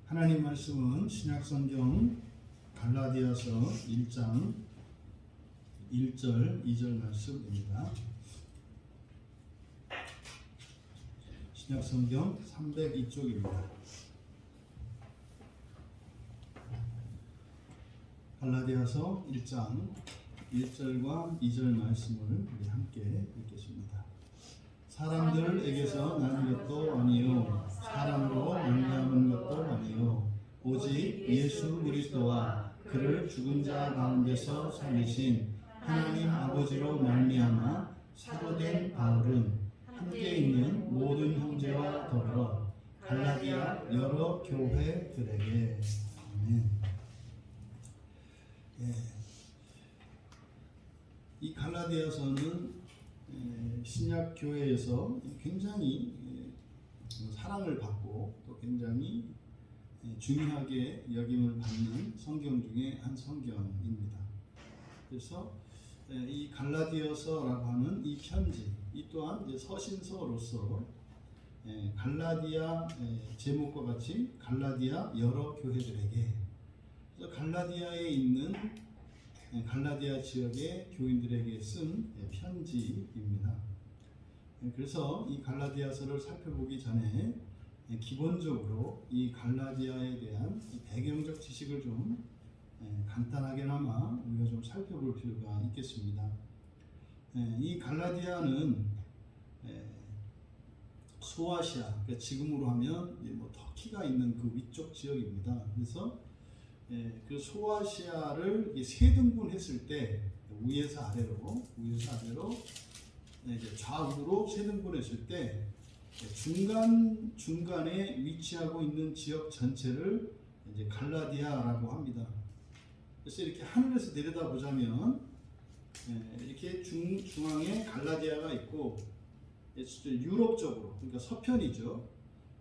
하나님 말씀은 신약성경 갈라디아서 1장 1절 2절 말씀입니다. 신약성경 302쪽입니다. 갈라디아서 1장 1절과 2절 말씀을 우리 함께 읽겠습니다. 사람들에게서 난 것도 아니요 사람으로 말미암은 것도 아니요 오직 예수 그리스도와 그를 죽은 자 가운데서 살리신 하나님 아버지로 말미암아 사도된 바울은 함께 있는 모든 형제와 더불어 갈라디아 여러 교회들에게 아멘. 이 갈라디아서는 신약 교회에서 굉장히 사랑을 받고 또 굉장히 중요하게 여김을 받는 성경 중에 한 성경입니다. 그래서 이 갈라디아서라고 하는 이 편지, 이 또한 이제 서신서로서 갈라디아 제목과 같이 갈라디아 여러 교회들에게, 그래서 갈라디아에 있는 갈라디아 지역의 교인들에게 쓴 편지입니다. 그래서 이 갈라디아서를 살펴보기 전에 기본적으로 이 갈라디아에 대한 배경적 지식을 좀 간단하게나마 우리가 좀 살펴볼 필요가 있겠습니다. 이 갈라디아는 소아시아, 그러니까 지금으로 하면 뭐 터키가 있는 그 위쪽 지역입니다. 그래서 그 소아시아를 세 등분했을 때 위에서 아래로 이제 좌우로 세 등분했을 때 중간에 위치하고 있는 지역 전체를 이제 갈라디아라고 합니다. 그래서 이렇게 하늘에서 내려다 보자면 이렇게 중앙에 갈라디아가 있고 유럽 쪽으로, 그러니까 서편이죠.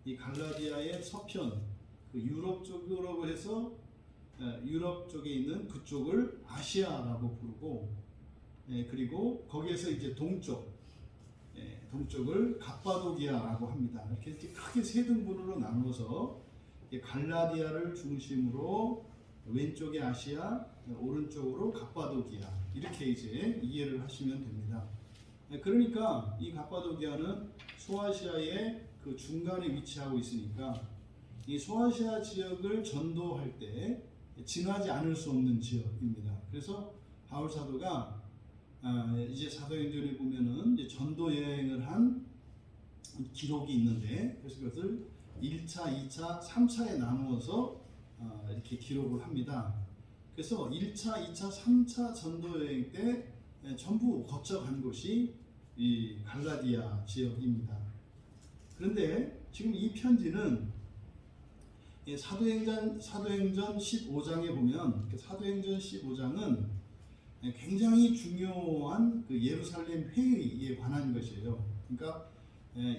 이 갈라디아의 서편, 그 유럽 쪽으로 해서 유럽 쪽에 있는 그쪽을 아시아라고 부르고, 그리고 거기에서 이제 동쪽을 갑바도기아라고 합니다. 이렇게 크게 세 등분으로 나누어서 갈라디아를 중심으로 왼쪽에 아시아, 오른쪽으로 갑바도기아, 이렇게 이제 이해를 하시면 됩니다. 그러니까 이 갑바도기아는 소아시아의 그 중간에 위치하고 있으니까 이 소아시아 지역을 전도할 때 지나지 않을 수 없는 지역입니다. 그래서 바울 사도가 이제 사도행전에 보면은 이제 전도 여행을 한 기록이 있는데, 그래서 그것을 1차, 2차, 3차에 나누어서 이렇게 기록을 합니다. 그래서 1차, 2차, 3차 전도 여행 때 전부 거쳐간 곳이 이 갈라디아 지역입니다. 그런데 지금 이 편지는 사도행전 15장에 보면, 사도행전 15장은 굉장히 중요한 그 예루살렘 회의에 관한 것이에요. 그러니까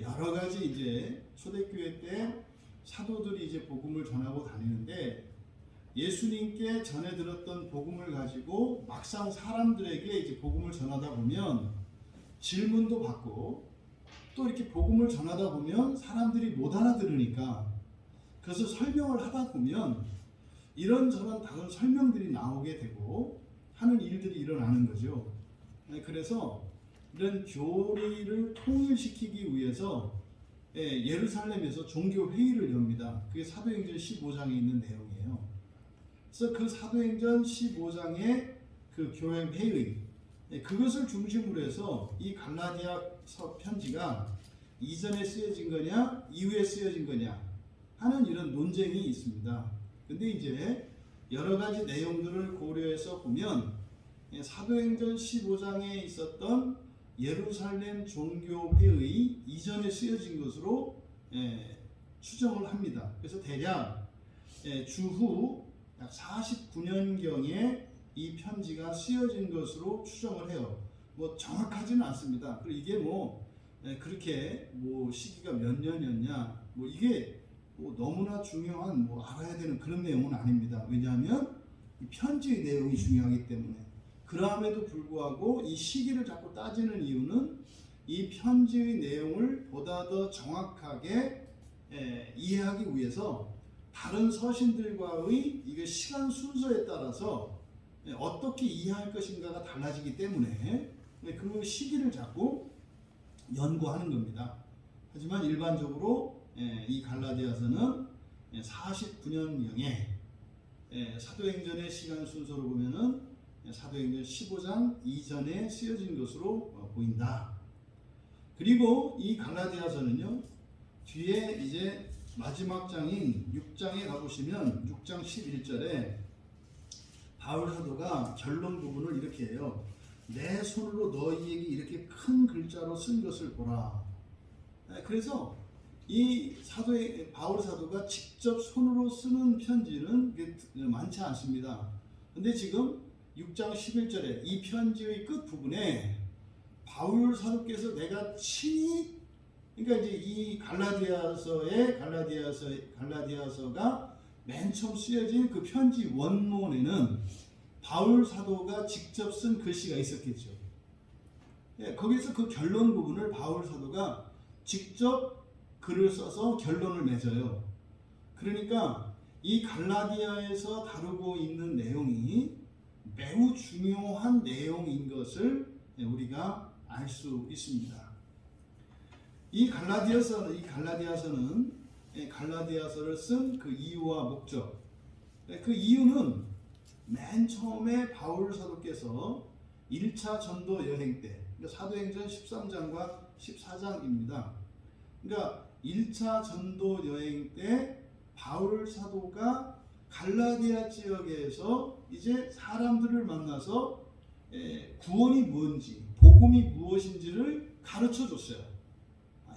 여러 가지 이제 초대교회 때 사도들이 이제 복음을 전하고 다니는데, 예수님께 전해 들었던 복음을 가지고 막상 사람들에게 이제 복음을 전하다 보면 질문도 받고, 또 이렇게 복음을 전하다 보면 사람들이 못 알아들으니까 그래서 설명을 하다 보면 이런저런 다른 설명들이 나오게 되고 하는 일들이 일어나는 거죠. 그래서 이런 교리를 통일시키기 위해서 예루살렘에서 종교 회의를 엽니다. 그게 사도행전 15장에 있는 내용이에요. 그래서 그 사도행전 15장의 그 교회 회의, 그것을 중심으로 해서 이 갈라디아서 편지가 이전에 쓰여진 거냐 이후에 쓰여진 거냐 하는 이런 논쟁이 있습니다. 근데 이제 여러 가지 내용들을 고려해서 보면 사도행전 15장에 있었던 예루살렘 종교회의 이전에 쓰여진 것으로 추정을 합니다. 그래서 대략 주후 약 49년경에 이 편지가 쓰여진 것으로 추정을 해요. 뭐 정확하지는 않습니다. 그리고 이게 그렇게 시기가 몇 년이었냐, 이게 너무나 중요한 알아야 되는 그런 내용은 아닙니다. 왜냐하면 이 편지의 내용이 중요하기 때문에. 그럼에도 불구하고 이 시기를 자꾸 따지는 이유는 이 편지의 내용을 보다 더 정확하게 이해하기 위해서 다른 서신들과의 이게 시간 순서에 따라서 어떻게 이해할 것인가가 달라지기 때문에 그 시기를 자꾸 연구하는 겁니다. 하지만 일반적으로 이 갈라디아서는 49년경에 사도행전의 시간 순서로 보면은 사도행전 15장 이전에 쓰여진 것으로 보인다. 그리고 이 갈라디아서는요, 뒤에 이제 마지막 장인 6장에 가보시면 6장 11절에 바울 사도가 결론 부분을 이렇게 해요. 내 손으로 너희에게 이렇게 큰 글자로 쓴 것을 보라. 그래서 이 바울 사도가 직접 손으로 쓰는 편지는 많지 않습니다. 근데 지금 6장 11절에 이 편지의 끝 부분에 바울 사도께서 내가 친히, 그러니까 이제 이 갈라디아서가 맨 처음 쓰여진 그 편지 원문에는 바울 사도가 직접 쓴 글씨가 있었겠죠. 거기서 그 결론 부분을 바울 사도가 직접 글을 써서 결론을 맺어요. 그러니까 이 갈라디아에서 다루고 있는 내용이 매우 중요한 내용인 것을 우리가 알 수 있습니다. 이 갈라디아서는 갈라디아서를 쓴 그 이유와 목적, 그 이유는 맨 처음에 바울 사도께서 1차 전도 여행 때, 사도행전 13장과 14장입니다. 그러니까 1차 전도 여행 때 바울 사도가 갈라디아 지역에서 이제 사람들을 만나서 구원이 뭔지, 복음이 무엇인지를 가르쳐 줬어요.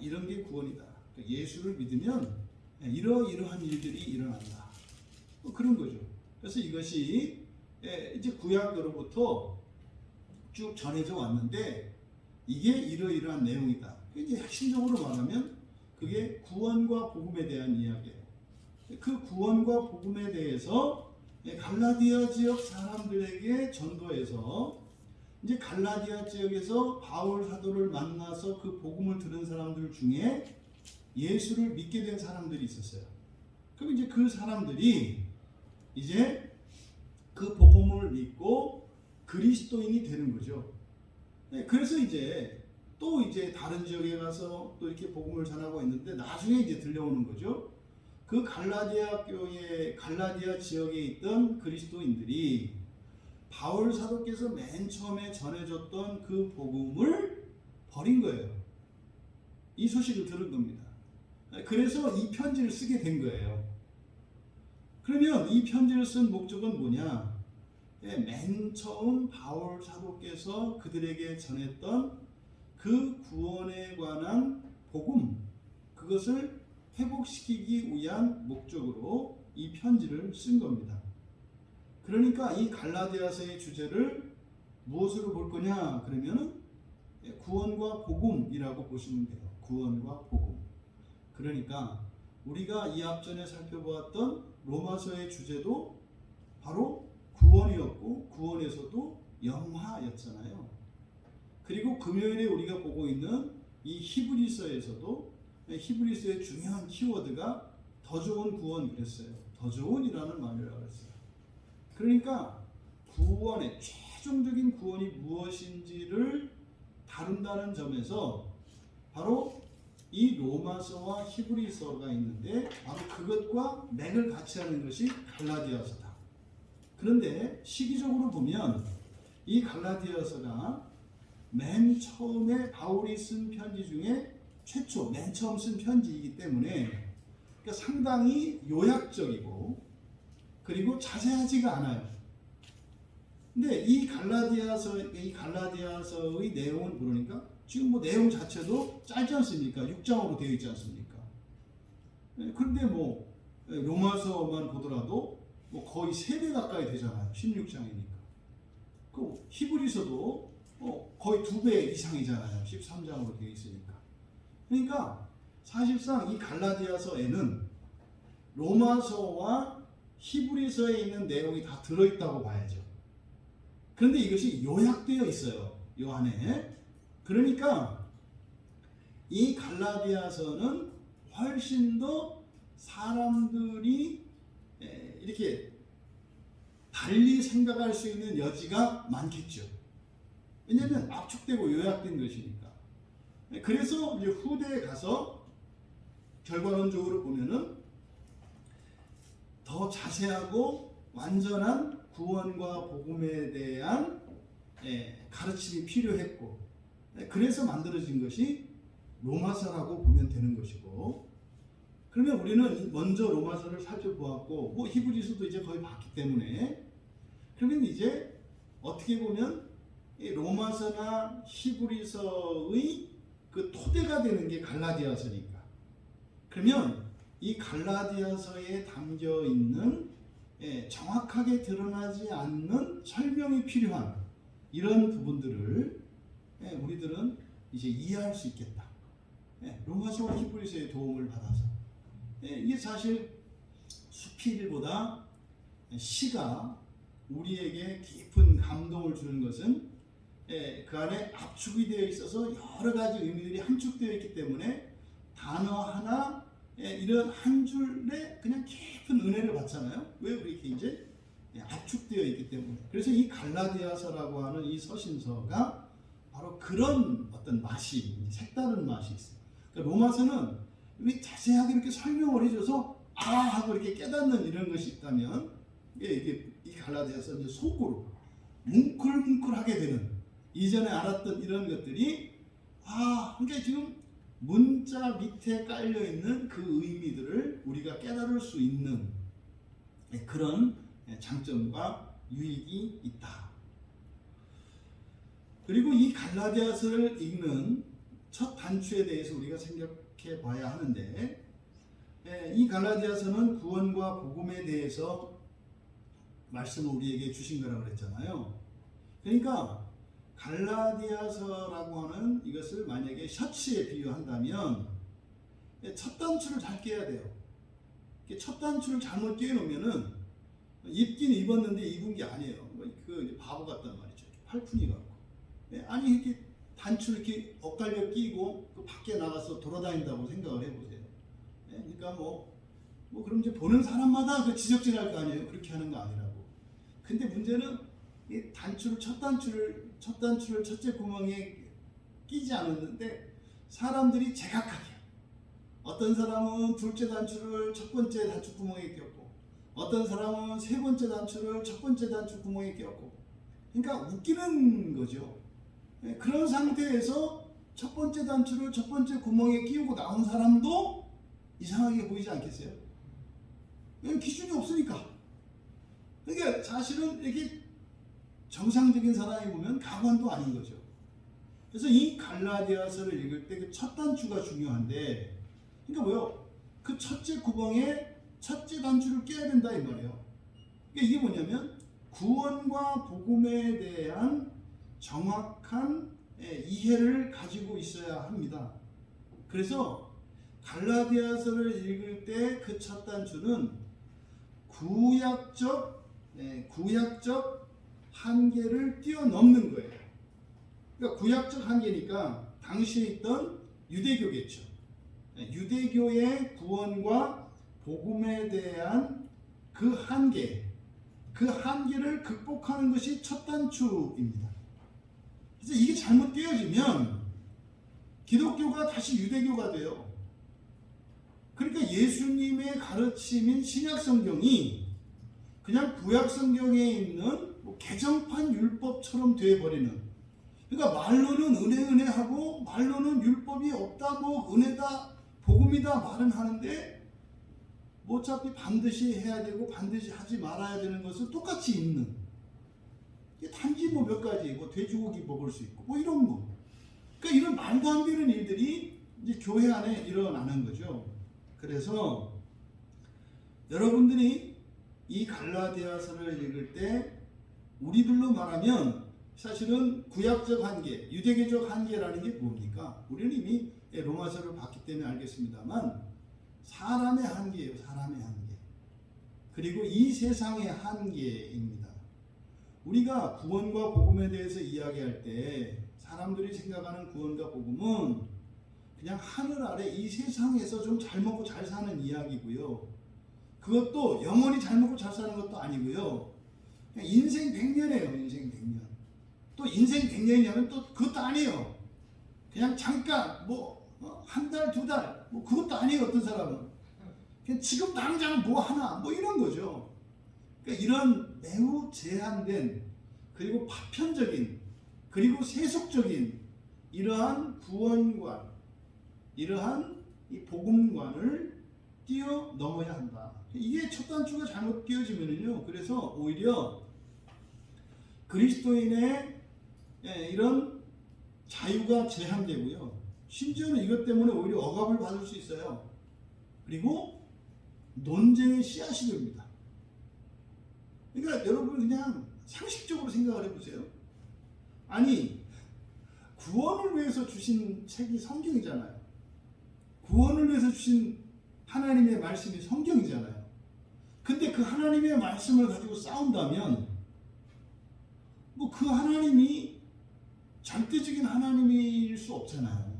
이런 게 구원이다. 예수를 믿으면 이러이러한 일들이 일어난다. 그런 거죠. 그래서 이것이 이제 구약으로부터 쭉 전해져 왔는데 이게 이러이러한 내용이다. 이제 핵심적으로 말하면 그게 구원과 복음에 대한 이야기예요. 그 구원과 복음에 대해서 갈라디아 지역 사람들에게 전도해서 이제 갈라디아 지역에서 바울 사도를 만나서 그 복음을 들은 사람들 중에 예수를 믿게 된 사람들이 있었어요. 그럼 이제 그 사람들이 이제 그 복음을 믿고 그리스도인이 되는 거죠. 그래서 이제 또 이제 다른 지역에 가서 또 이렇게 복음을 전하고 있는데 나중에 이제 들려오는 거죠. 그 갈라디아 지역에 있던 그리스도인들이 바울 사도께서 맨 처음에 전해줬던 그 복음을 버린 거예요. 이 소식을 들은 겁니다. 그래서 이 편지를 쓰게 된 거예요. 그러면 이 편지를 쓴 목적은 뭐냐? 맨 처음 바울 사도께서 그들에게 전했던 그 구원에 관한 복음, 그것을 회복시키기 위한 목적으로 이 편지를 쓴 겁니다. 그러니까 이 갈라디아서의 주제를 무엇으로 볼 거냐? 그러면 구원과 복음이라고 보시면 돼요. 구원과 복음. 그러니까 우리가 이 앞전에 살펴보았던 로마서의 주제도 바로 구원이었고 구원에서도 영화였잖아요. 그리고 금요일에 우리가 보고 있는 이 히브리서에서도 히브리서의 중요한 키워드가 더 좋은 구원 그랬어요. 더 좋은이라는 말을 알았어요. 그러니까 구원의 최종적인 구원이 무엇인지를 다룬다는 점에서 바로 이 로마서와 히브리서가 있는데 바로 그것과 맥을 같이 하는 것이 갈라디아서다. 그런데 시기적으로 보면 이 갈라디아서가 맨 처음에 바울이 쓴 편지 중에 맨 처음 쓴 편지이기 때문에 그러니까 상당히 요약적이고 그리고 자세하지가 않아요. 근데 이 갈라디아서의 내용을 보니까 지금 뭐 내용 자체도 짧지 않습니까? 6장으로 되어 있지 않습니까? 그런데 뭐 로마서만 보더라도 뭐 거의 3배 가까이 되잖아요. 16장이니까. 그 히브리서도 거의 2배 이상이잖아요. 13장으로 되어 있으니까. 그러니까 사실상 이 갈라디아서에는 로마서와 히브리서에 있는 내용이 다 들어있다고 봐야죠. 그런데 이것이 요약되어 있어요. 이 안에. 그러니까 이 갈라디아서는 훨씬 더 사람들이 달리 생각할 수 있는 여지가 많겠죠. 왜냐하면 압축되고 요약된 것이니까. 그래서 이제 후대에 가서 결과론적으로 보면은 더 자세하고 완전한 구원과 복음에 대한 가르침이 필요했고, 그래서 만들어진 것이 로마서라고 보면 되는 것이고, 그러면 우리는 먼저 로마서를 살펴보았고, 뭐 히브리서도 이제 거의 봤기 때문에, 그러면 이제 어떻게 보면 로마서나 히브리서의 그 토대가 되는 게 갈라디아서니까, 그러면 이 갈라디아서에 담겨 있는 정확하게 드러나지 않는 설명이 필요한 이런 부분들을 우리들은 이제 이해할 수 있겠다. 로마서와 히브리서의 도움을 받아서. 이게 사실 수필보다 시가 우리에게 깊은 감동을 주는 것은 그 안에 압축이 되어 있어서 여러 가지 의미들이 함축되어 있기 때문에 단어 하나 이런 한 줄에 그냥 깊은 은혜를 받잖아요. 왜 그렇게 이제 압축되어 있기 때문에. 그래서 이 갈라디아서라고 하는 이 서신서가 바로 그런 어떤 맛이, 색다른 맛이 있어요. 그러니까 로마서는 자세하게 이렇게 설명을 해줘서 하고 이렇게 깨닫는 이런 것이 있다면, 이게 이 갈라디아서 이제 속으로 뭉클뭉클하게 되는, 이전에 알았던 이런 것들이 그러니까 지금 문자 밑에 깔려 있는 그 의미들을 우리가 깨달을 수 있는 그런 장점과 유익이 있다. 그리고 이 갈라디아서를 읽는 첫 단추에 대해서 우리가 생각해 봐야 하는데, 이 갈라디아서는 구원과 복음에 대해서 말씀을 우리에게 주신 거라고 그랬잖아요. 그러니까 갈라디아서라고 하는 이것을 만약에 셔츠에 비유한다면 첫 단추를 잘 깨야 돼요. 첫 단추를 잘못 깨놓으면은 입긴 입었는데 입은 게 아니에요. 그 바보 같단 말이죠. 팔푼이 갖고. 아니 이렇게 단추를 이렇게 엇갈려 끼고 그 밖에 나가서 돌아다닌다고 생각을 해보세요. 그러니까 뭐 그럼 이제 보는 사람마다 그 지적질할 거 아니에요. 그렇게 하는 거 아니라고. 근데 문제는 이 첫 단추를 첫째 구멍에 끼지 않았는데 사람들이 제각각이야. 어떤 사람은 둘째 단추를 첫 번째 단추 구멍에 꼈고, 어떤 사람은 세 번째 단추를 첫 번째 단추 구멍에 꼈고, 그러니까 웃기는 거죠. 그런 상태에서 첫 번째 단추를 첫 번째 구멍에 끼우고 나온 사람도 이상하게 보이지 않겠어요? 기준이 없으니까. 그러니까 사실은 이렇게 정상적인 사람이 보면 가관도 아닌 거죠. 그래서 이 갈라디아서를 읽을 때 그 첫 단추가 중요한데, 그러니까 뭐요? 그 첫째 구멍에 첫째 단추를 껴야 된다 이 말이에요. 그러니까 이게 뭐냐면 구원과 복음에 대한 정확한 이해를 가지고 있어야 합니다. 그래서 갈라디아서를 읽을 때 그 첫 단추는 구약적 한계를 뛰어넘는 거예요. 그러니까 구약적 한계니까 당시에 있던 유대교겠죠. 유대교의 구원과 복음에 대한 그 한계를 극복하는 것이 첫 단추입니다. 그래서 이게 잘못 깨어지면 기독교가 다시 유대교가 돼요. 그러니까 예수님의 가르침인 신약성경이 그냥 구약성경에 있는 개정판 율법처럼 되어버리는, 그러니까 말로는 은혜 하고 말로는 율법이 없다고 은혜다 복음이다 말은 하는데 어차피 반드시 해야 되고 반드시 하지 말아야 되는 것을 똑같이 읽는, 단지 몇 가지 돼지고기 먹을 수 있고 이런 거, 그러니까 이런 말도 안 되는 일들이 이제 교회 안에 일어나는 거죠. 그래서 여러분들이 이 갈라디아서를 읽을 때 우리들로 말하면 사실은 구약적 한계, 유대교적 한계라는 게 뭡니까? 우리는 이미 로마서를 봤기 때문에 알겠습니다만 사람의 한계예요. 사람의 한계. 그리고 이 세상의 한계입니다. 우리가 구원과 복음에 대해서 이야기할 때 사람들이 생각하는 구원과 복음은 그냥 하늘 아래 이 세상에서 좀 잘 먹고 잘 사는 이야기고요. 그것도 영원히 잘 먹고 잘 사는 것도 아니고요. 인생 100년이에요. 인생 100년. 또 인생 100년이냐면 또 그것도 아니에요. 그냥 잠깐 뭐 한 달, 두 달 뭐 그것도 아니에요. 어떤 사람은 그냥 지금 당장 뭐 하나 뭐 이런 거죠. 그러니까 이런 매우 제한된 그리고 파편적인 그리고 세속적인 이러한 구원관, 이러한 이 복음관을 뛰어넘어야 한다. 이게 첫 단추가 잘못 끼워지면요, 그래서 오히려 그리스도인의 이런 자유가 제한되고요. 심지어는 이것 때문에 오히려 억압을 받을 수 있어요. 그리고 논쟁의 씨앗이 됩니다. 그러니까 여러분 그냥 상식적으로 생각을 해보세요. 아니 구원을 위해서 주신 책이 성경이잖아요. 구원을 위해서 주신 하나님의 말씀이 성경이잖아요. 근데 그 하나님의 말씀을 가지고 싸운다면 뭐 그 하나님이 절대적인 하나님일 수 없잖아요.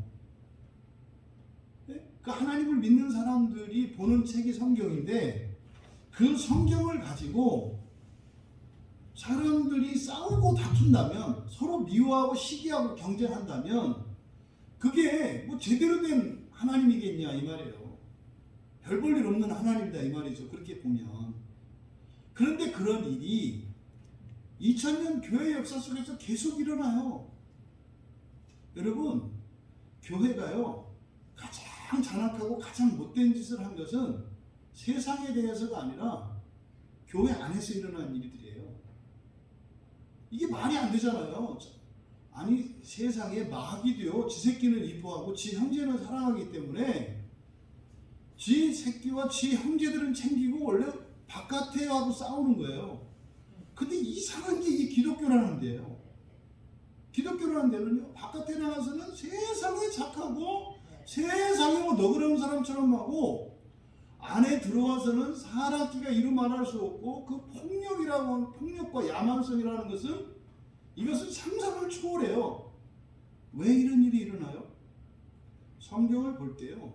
그 하나님을 믿는 사람들이 보는 책이 성경인데 그 성경을 가지고 사람들이 싸우고 다툰다면 서로 미워하고 시기하고 경쟁한다면 그게 뭐 제대로 된 하나님이겠냐 이 말이에요. 별 볼 일 없는 하나님이다 이 말이죠. 그렇게 보면. 그런데 그런 일이 2000년 교회 역사 속에서 계속 일어나요. 여러분 교회가요 가장 잔악하고 가장 못된 짓을 한 것은 세상에 대해서가 아니라 교회 안에서 일어난 일들이에요. 이게 말이 안 되잖아요. 아니 세상에 마귀도요 지 새끼는 이뻐하고 지 형제는 사랑하기 때문에 지 새끼와 지 형제들은 챙기고 원래 바깥에 하고 싸우는 거예요. 근데 이상한 게 이게 기독교라는 데예요. 기독교라는 데는요 바깥에 나가서는 세상에 착하고 세상에 뭐 너그러운 사람처럼 하고 안에 들어와서는 사람끼가 이루 말할 수 없고 그 폭력이라고 폭력과 야만성이라는 것은 이것은 상상을 초월해요. 왜 이런 일이 일어나요? 성경을 볼 때요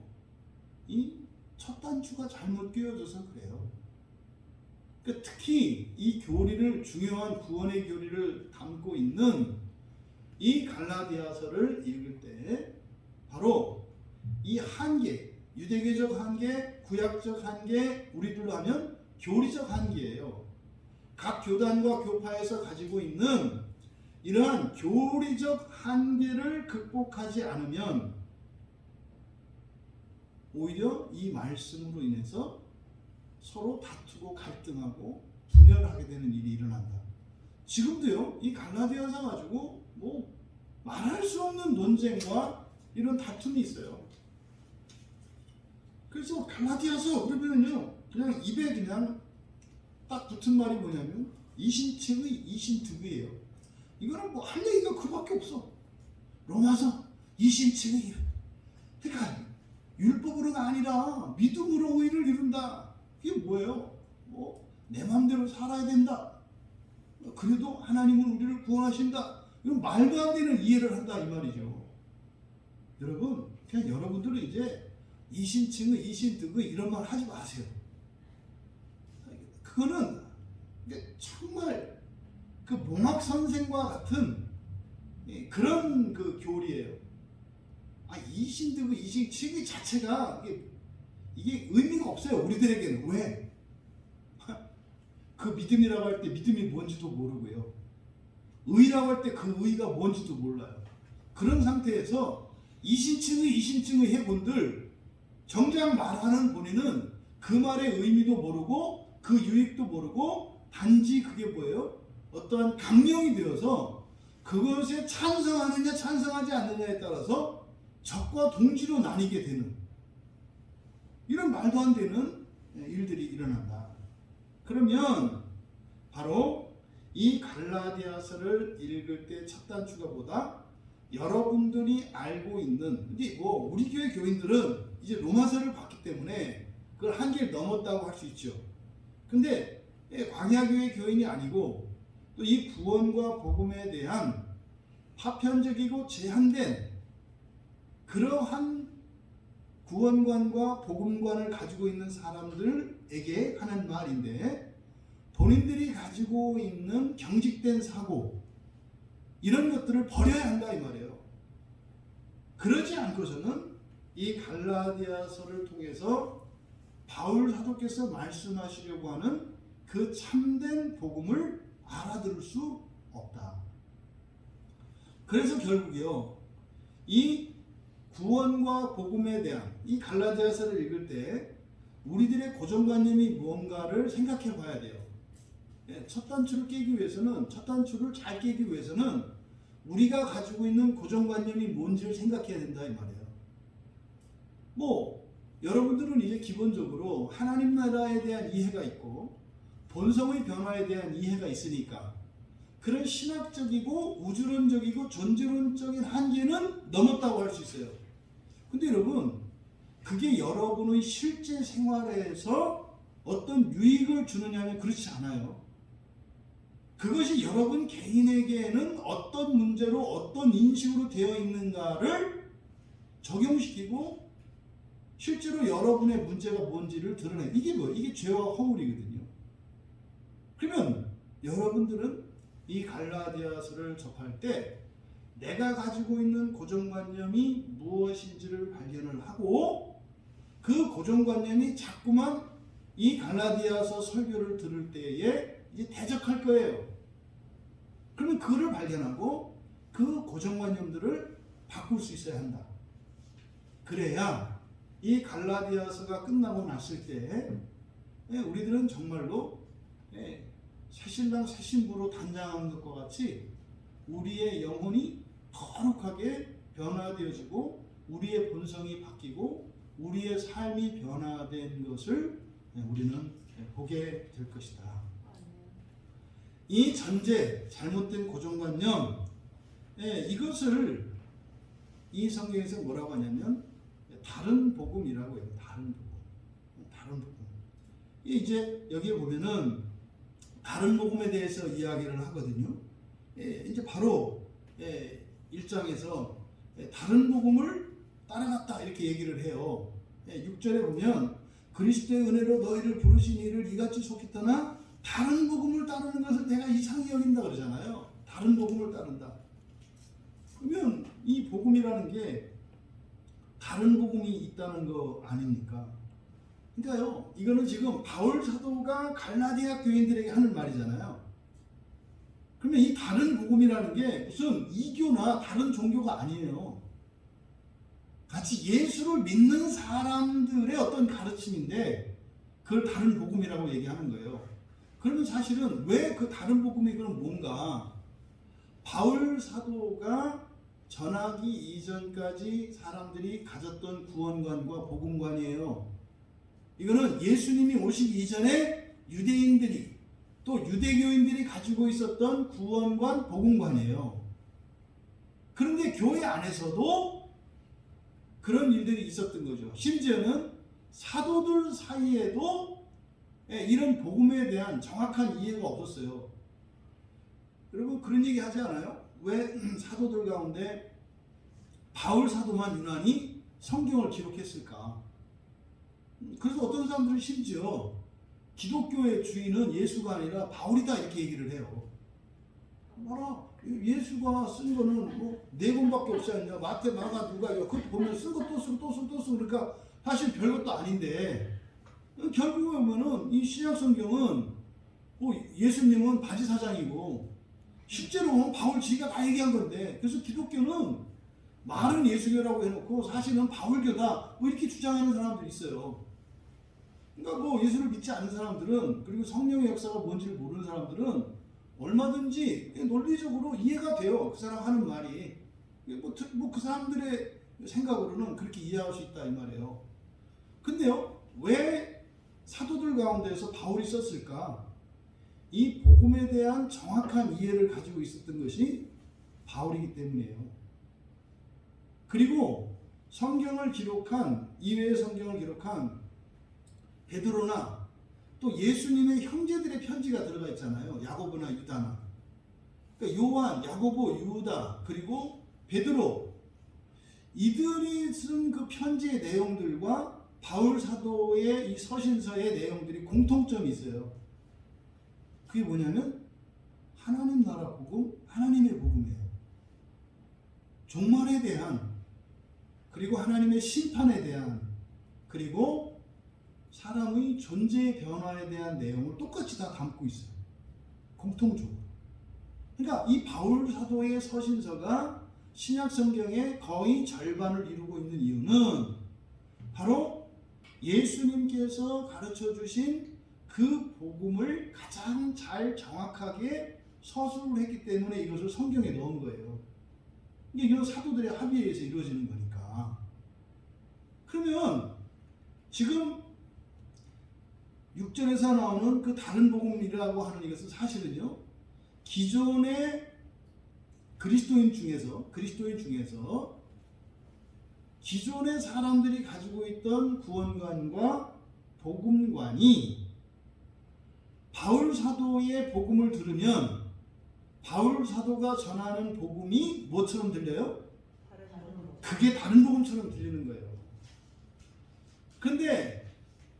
이 첫 단추가 잘못 끼워져서 그래요. 그러니까 특히 이 교리를 중요한 구원의 교리를 담고 있는 이 갈라디아서를 읽을 때 바로 이 한계, 유대교적 한계, 구약적 한계, 우리들로 하면 교리적 한계예요. 각 교단과 교파에서 가지고 있는 이러한 교리적 한계를 극복하지 않으면 오히려 이 말씀으로 인해서 서로 다투고 갈등하고 분열하게 되는 일이 일어난다. 지금도요 이 갈라디아서 가지고 뭐 말할 수 없는 논쟁과 이런 다툼이 있어요. 그래서 갈라디아서 그러면요 그냥 입에 그냥 딱 붙은 말이 뭐냐면 이신칭의 이신득의예요. 이거는 뭐 할 얘기가 그밖에 없어. 로마서 이신칭의 그러니까 율법으로가 아니라 믿음으로 의를 이룬다. 이게 뭐예요? 뭐 내 마음대로 살아야 된다. 그래도 하나님은 우리를 구원하신다. 이건 말도 안 되는 이해를 한다 이 말이죠. 여러분 그냥 여러분들은 이제 이신칭의 이신득의 이런 말 하지 마세요. 그거는 정말 그 몽학 선생과 같은 그런 그 교리예요. 이신득의 이신칭의 자체가 이게 의미가 없어요. 우리들에게는. 왜? 그 믿음이라고 할 때 믿음이 뭔지도 모르고요. 의라고 할 때 그 의가 뭔지도 몰라요. 그런 상태에서 이신칭의 이신칭의 해본들 정작 말하는 본인은 그 말의 의미도 모르고 그 유익도 모르고 단지 그게 뭐예요? 어떠한 강령이 되어서 그것에 찬성하느냐 찬성하지 않느냐에 따라서 적과 동지로 나뉘게 되는 이런 말도 안 되는 일들이 일어난다. 그러면 바로 이 갈라디아서를 읽을 때 첫 단추가 보다 여러분들이 알고 있는 이제 뭐 우리 교회 교인들은 이제 로마서를 봤기 때문에 그걸 한계를 넘었다고 할 수 있죠. 근데 광야교회 교인이 아니고 또 이 구원과 복음에 대한 파편적이고 제한된 그러한 구원관과 복음관을 가지고 있는 사람들에게 하는 말인데 본인들이 가지고 있는 경직된 사고 이런 것들을 버려야 한다 이 말이에요. 그러지 않고서는 이 갈라디아서를 통해서 바울 사도께서 말씀하시려고 하는 그 참된 복음을 알아들을 수 없다. 그래서 결국에요, 이 구원과 복음에 대한 이 갈라디아서를 읽을 때 우리들의 고정관념이 무언가를 생각해 봐야 돼요. 첫 단추를 깨기 위해서는, 첫 단추를 잘 깨기 위해서는 우리가 가지고 있는 고정관념이 뭔지를 생각해야 된다 이 말이에요. 여러분들은 이제 기본적으로 하나님 나라에 대한 이해가 있고 본성의 변화에 대한 이해가 있으니까 그런 신학적이고 우주론적이고 존재론적인 한계는 넘었다고 할 수 있어요. 근데 여러분, 그게 여러분의 실제 생활에서 어떤 유익을 주느냐면 그렇지 않아요. 그것이 여러분 개인에게는 어떤 문제로 어떤 인식으로 되어 있는가를 적용시키고 실제로 여러분의 문제가 뭔지를 드러내. 이게 죄와 허물이거든요. 그러면 여러분들은 이 갈라디아서를 접할 때 내가 가지고 있는 고정관념이 무엇인지를 발견을 하고 그 고정관념이 자꾸만 이 갈라디아서 설교를 들을 때에 이제 대적할 거예요. 그러면 그를 발견하고 그 고정관념들을 바꿀 수 있어야 한다. 그래야 이 갈라디아서가 끝나고 났을 때 우리들은 정말로 새신랑 새신부로 단장한 것과 같이 우리의 영혼이 거룩하게 변화되어지고 우리의 본성이 바뀌고 우리의 삶이 변화된 것을 우리는 보게 될 것이다. 이 전제, 잘못된 고정관념, 이것을 이 성경에서 뭐라고 하냐면 다른 복음이라고 해요. 다른 복음. 이제 여기에 보면은 다른 복음에 대해서 이야기를 하거든요. 이제 바로 1장에서 다른 복음을 따라갔다 이렇게 얘기를 해요. 6절에 보면 그리스도의 은혜로 너희를 부르신 이를 이같이 속히 떠나 다른 복음을 따르는 것을 내가 이상히 여긴다 그러잖아요. 다른 복음을 따른다. 그러면 이 복음이라는 게 다른 복음이 있다는 거 아닙니까? 그러니까요, 이거는 지금 바울 사도가 갈라디아 교인들에게 하는 말이잖아요. 그러면 이 다른 복음이라는 게 무슨 이교나 다른 종교가 아니에요. 같이 예수를 믿는 사람들의 어떤 가르침인데 그걸 다른 복음이라고 얘기하는 거예요. 그러면 사실은 왜 그 다른 복음이 그럼 뭔가? 바울 사도가 전하기 이전까지 사람들이 가졌던 구원관과 복음관이에요. 이거는 예수님이 오시기 이전에 유대인들이 또 유대교인들이 가지고 있었던 구원관, 복음관이에요. 그런데 교회 안에서도 그런 일들이 있었던 거죠. 심지어는 사도들 사이에도 이런 복음에 대한 정확한 이해가 없었어요. 여러분 그런 얘기 하지 않아요? 왜 사도들 가운데 바울 사도만 유난히 성경을 기록했을까? 그래서 어떤 사람들은 심지어 기독교의 주인은 예수가 아니라 바울이다 이렇게 얘기를 해요. 뭐라 예수가 쓴 거는 뭐 4권밖에 없지 않냐? 마태, 마가, 누가 이거 그것도 보면 쓴 거 또 쓰고 그러니까 사실 별것도 아닌데 결국에 보면은 이 신약 성경은 뭐 예수님은 바지 사장이고 실제로 바울 지가 다 얘기한 건데 그래서 기독교는 말은 예수교라고 해놓고 사실은 바울교다 뭐 이렇게 주장하는 사람들이 있어요. 그러니까 뭐 예수를 믿지 않는 사람들은 그리고 성령의 역사가 뭔지를 모르는 사람들은 얼마든지 논리적으로 이해가 돼요. 그 사람 하는 말이 뭐 그 사람들의 생각으로는 그렇게 이해할 수 있다 이 말이에요. 근데요 왜 사도들 가운데서 바울이 썼을까? 이 복음에 대한 정확한 이해를 가지고 있었던 것이 바울이기 때문이에요. 그리고 성경을 기록한 이외의 성경을 기록한 베드로나 또 예수님의 형제들의 편지가 들어가 있잖아요. 야고보나 유다나. 그러니까 요한, 야고보, 유다 그리고 베드로 이들이 쓴 그 편지의 내용들과 바울 사도의 이 서신서의 내용들이 공통점이 있어요. 그게 뭐냐면 하나님 나라 복음, 하나님의 복음이에요. 종말에 대한, 그리고 하나님의 심판에 대한, 그리고 사람의 존재의 변화에 대한 내용을 똑같이 다 담고 있어요. 공통적으로. 그러니까 이 바울 사도의 서신서가 신약 성경의 거의 절반을 이루고 있는 이유는 바로 예수님께서 가르쳐 주신 그 복음을 가장 잘 정확하게 서술을 했기 때문에 이것을 성경에 넣은 거예요. 이게 사도들의 합의에 의해서 이루어지는 거니까. 그러면 지금 6절에서 나오는 그 다른 복음이라고 하는 이것은 사실은요, 기존의 그리스도인 중에서 기존의 사람들이 가지고 있던 구원관과 복음관이 바울 사도의 복음을 들으면 바울 사도가 전하는 복음이 뭐처럼 들려요? 그게 다른 복음처럼 들리는 거예요. 그런데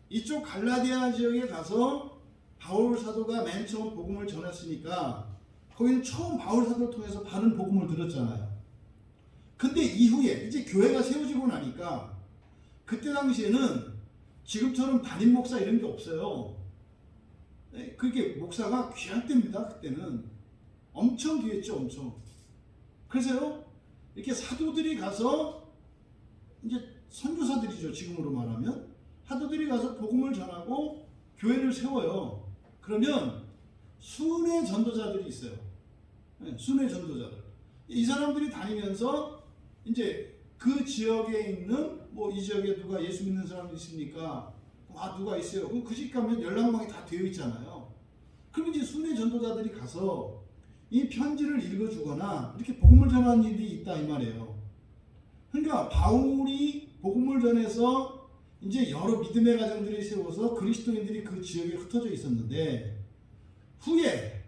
이쪽 갈라디아 지역에 가서 바울 사도가 맨 처음 복음을 전했으니까 거기는 처음 바울 사도를 통해서 바른 복음을 들었잖아요. 근데 이후에 이제 교회가 세워지고 나니까 그때 당시에는 지금처럼 담임 목사 이런 게 없어요. 그게 목사가 귀할 때입니다. 그때는 엄청 귀했죠, 엄청. 그래서요, 이렇게 사도들이 가서 이제 선교사들이죠, 지금으로 말하면. 사도들이 가서 복음을 전하고 교회를 세워요. 그러면 순회 전도자들이 있어요. 순회 전도자들. 이 사람들이 다니면서 이제 그 지역에 있는 뭐 이 지역에 누가 예수 믿는 사람이 있습니까? 누가 있어요. 그 집 가면 연락망이 다 되어 있잖아요. 그럼 이제 순회 전도자들이 가서 이 편지를 읽어주거나 이렇게 복음을 전하는 일이 있다 이 말이에요. 그러니까 바울이 복음을 전해서 이제 여러 믿음의 가정들이 세워서 그리스도인들이 그 지역에 흩어져 있었는데 후에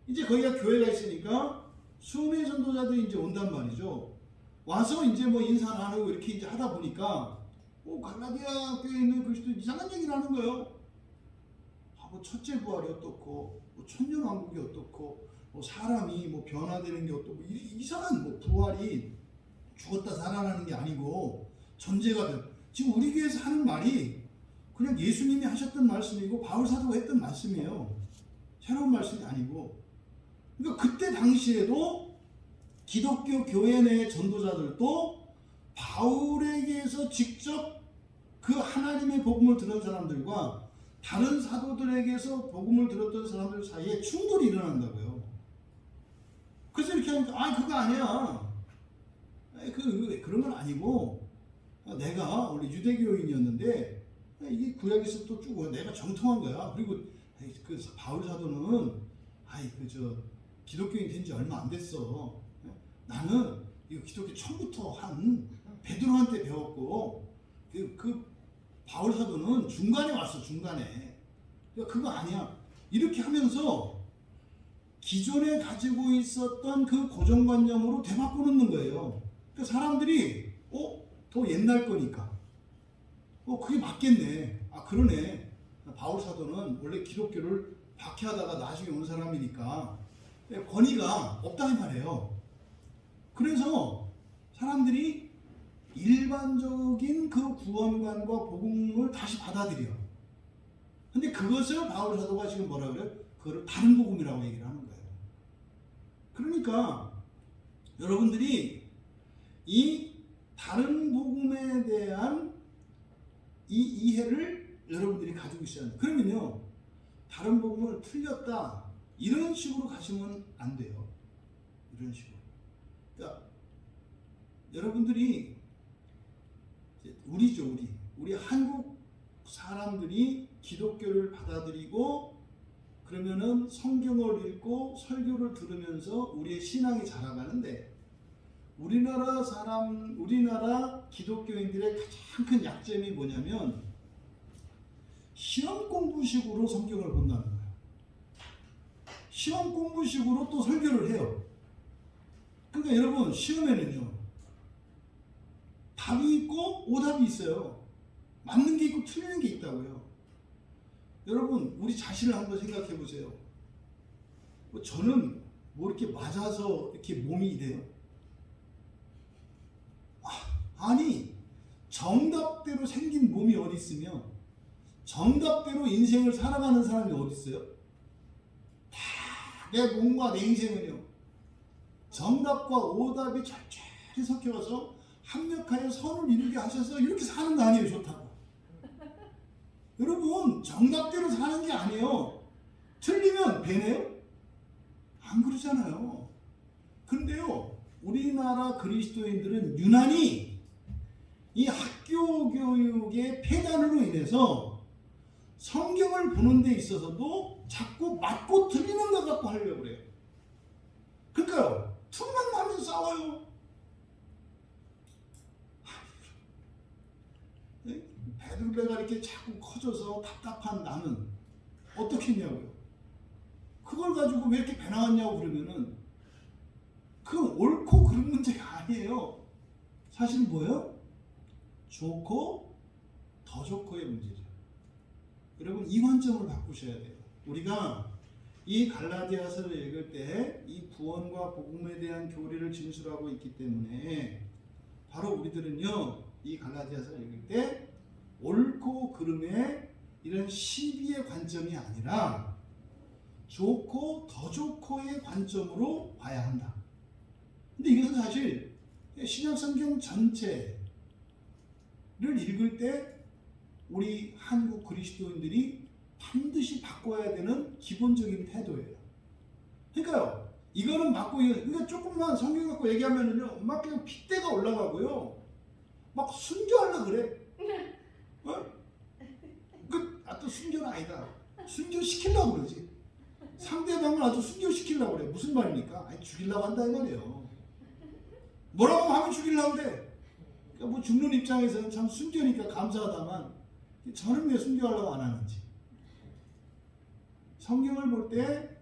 이제 거기가 교회가 있으니까 순회 전도자들이 이제 온단 말이죠. 와서 이제 뭐 인사 나누고 이렇게 이제 하다 보니까 갈라디아 교회에 있는 그리스도인 이상한 얘기를 하는 거예요. 뭐 첫째 부활이 어떻고, 뭐 천년왕국이 어떻고, 뭐 사람이 뭐 변화되는 게 어떻고, 이상한 뭐 부활이 죽었다 살아나는 게 아니고 전제가 돼. 지금 우리 교회에서 하는 말이 그냥 예수님이 하셨던 말씀이고 바울 사도가 했던 말씀이에요. 새로운 말씀이 아니고. 그러니까 그때 당시에도 기독교 교회 내 전도자들도 바울에게서 직접 그 하나님의 복음을 들은 사람들과 다른 사도들에게서 복음을 들었던 사람들 사이에 충돌이 일어난다고요. 그래서 이렇게 하니까 그거 아니야. 그런 건 아니고 내가 원래 유대교인이었는데 이게 구약에서 또 쭉 내가 정통한 거야. 그리고 그 바울 사도는 기독교인 된 지 얼마 안 됐어. 나는 이거 기독교 처음부터 한 베드로한테 배웠고 그 바울 사도는 중간에 왔어. 중간에. 그거 아니야. 이렇게 하면서 기존에 가지고 있었던 그 고정관념으로 되바꿔 놓는 거예요. 그러니까 사람들이 더 옛날 거니까 그게 맞겠네. 그러네. 바울 사도는 원래 기독교를 박해하다가 나중에 온 사람이니까 권위가 없다 이 말이에요. 그래서 사람들이 일반적인 그 구원관과 복음을 다시 받아들여. 근데 그것을 바울 사도가 지금 뭐라 그래요? 그걸 다른 복음이라고 얘기를 하는 거예요. 그러니까 여러분들이 이 다른 복음에 대한 이 이해를 여러분들이 가지고 있어야 합니다. 그러면요, 다른 복음을 틀렸다 이런 식으로 가시면 안 돼요. 이런 식으로. 그러니까 여러분들이 우리 한국 사람들이 기독교를 받아들이고 그러면은 성경을 읽고 설교를 들으면서 우리의 신앙이 자라가는데 우리나라 기독교인들의 가장 큰 약점이 뭐냐면 시험 공부식으로 성경을 본다는 거예요. 시험 공부식으로 또 설교를 해요. 그러니까 여러분 시험에는요 답이 있고 오답이 있어요. 맞는 게 있고 틀리는 게 있다고요. 여러분 우리 자신을 한번 생각해 보세요. 저는 뭐 이렇게 맞아서 이렇게 몸이 이래요? 아니, 정답대로 생긴 몸이 어디 있으며 정답대로 인생을 살아가는 사람이 어디 있어요? 다 내 몸과 내 인생은요, 정답과 오답이 절절히 섞여서 합력하여 선을 이루게 하셔서 이렇게 사는 거 아니에요, 좋다고. 여러분, 정답대로 사는 게 아니에요. 틀리면 배네요? 안 그러잖아요. 그런데요, 우리나라 그리스도인들은 유난히 이 학교 교육의 폐단으로 인해서 성경을 보는 데 있어서도 자꾸 맞고 틀리는 것 갖고 하려고 그래요. 그러니까요, 틈만 나면 싸워요. 배둘레가 이렇게 자꾸 커져서 답답한 나는 어떻게 했냐고요. 그걸 가지고 왜 이렇게 배 나왔냐고 그러면은 그건 옳고 그른 문제가 아니에요. 사실 뭐예요? 좋고 더 좋고의 문제죠. 여러분, 이 관점을 바꾸셔야 돼요. 우리가 이 갈라디아서를 읽을 때 이 구원과 복음에 대한 교리를 진술하고 있기 때문에 바로 우리들은요, 이 갈라디아서를 읽을 때 옳고 그름의 이런 시비의 관점이 아니라 좋고 더 좋고의 관점으로 봐야 한다. 근데 이것은 사실 신약 성경 전체를 읽을 때 우리 한국 그리스도인들이 반드시 바꿔야 되는 기본적인 태도예요. 그러니까요, 이거는 맞고, 이거 조금만 성경 갖고 얘기하면은요, 막 그냥 핏대가 올라가고요, 막 순교하려고 그래. 어? 또 순교는 아니다. 순교시키려고 그러지. 상대방을 아주 순교시키려고 그래. 무슨 말입니까? 아니, 죽이려고 한다 이 말이에요. 뭐라고 하면 죽이려고 그래. 그러니까 뭐 죽는 입장에서는 참 순교니까 감사하다만, 저는 왜 순교하려고 안 하는지. 성경을 볼 때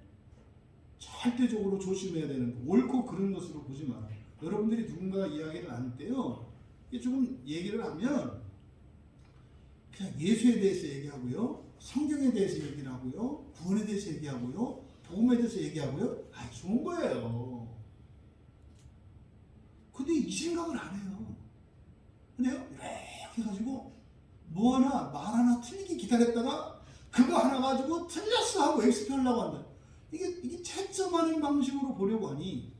절대적으로 조심해야 되는 거, 옳고 그른 것으로 보지 마라. 여러분들이 누군가 이야기를 나눌 때요, 조금 얘기를 하면 그냥 예수에 대해서 얘기하고요, 성경에 대해서 얘기를 하고요, 구원에 대해서 얘기하고요, 복음에 대해서 얘기하고요. 좋은 거예요. 근데 이 생각을 안 해요. 근데요, 이렇게 해가지고 뭐 하나 말 하나 틀리기 기다렸다가 그거 하나 가지고 틀렸어 하고 엑스표하려고 한다. 이게 채점하는 방식으로 보려고 하니,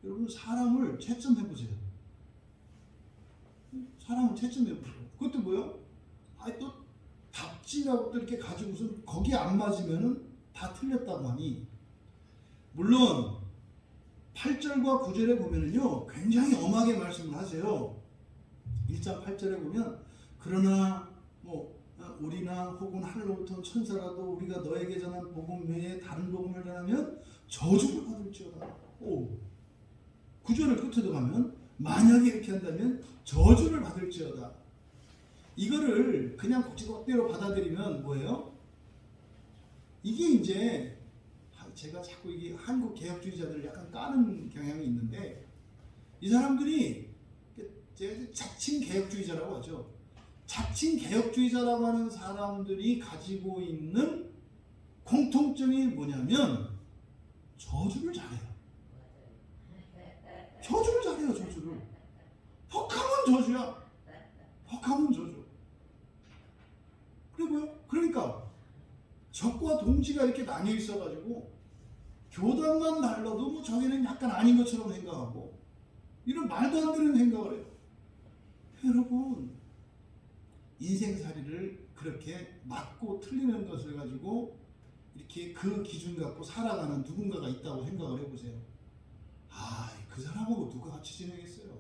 여러분, 사람을 채점해보세요. 사람을 채점해보세요. 그것도 뭐요? 또 답지라고 또 이렇게 가지고서 거기 안 맞으면은 다 틀렸다고 하니, 물론 8절과 9절에 보면은요, 굉장히 엄하게 말씀을 하세요. 1장 8절에 보면, 그러나 우리나 혹은 하늘로부터 온 천사라도 우리가 너에게 전한 복음 외에 다른 복음을 전하면 저주를 받을지어다. 9절을 끝에도 가면, 만약에 이렇게 한다면 저주를 받을지어다. 이거를 그냥 그대로 받아들이면 뭐예요? 이게 이제 제가 자꾸 이게 한국 개혁주의자들을 약간 까는 경향이 있는데, 이 사람들이 자칭 개혁주의자라고 하죠. 자칭 개혁주의자라고 하는 사람들이 가지고 있는 공통점이 뭐냐면 저주를 잘해요. 저주를 잘해요. 저주를. 퍽하면 저주야. 퍽하면 저주. 그리고요, 그러니까 적과 동지가 이렇게 나뉘어 있어가지고 교단만 달라도 뭐 저기는 약간 아닌 것처럼 생각하고, 이런 말도 안 되는 생각을 해요. 여러분, 인생살이를 그렇게 맞고 틀리는 것을 가지고 이렇게 그 기준 갖고 살아가는 누군가가 있다고 생각을 해보세요. 그 사람하고 누가 같이 지내겠어요?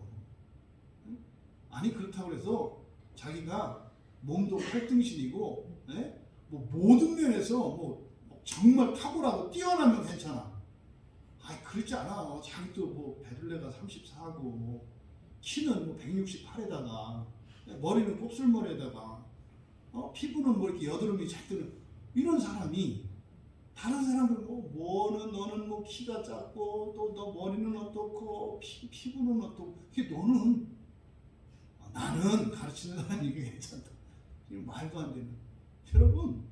아니, 그렇다고 해서 자기가 몸도 팔등신이고, 뭐 모든 면에서 뭐 정말 탁월하고 뛰어나면 괜찮아. 그렇지 않아. 자기도 뭐 배둘레가 34고 키는 뭐 168에다가 머리는 곱슬머리에다가 피부는 뭐 이렇게 여드름이 잘 뜨는 이런 사람이, 다른 사람들 너는 뭐 키가 작고 또 너 머리는 어떻고 피부는 어떻고, 이게 너는 나는 가르치는 사람이 이게 괜찮다. 이게 말도 안 되는. 여러분,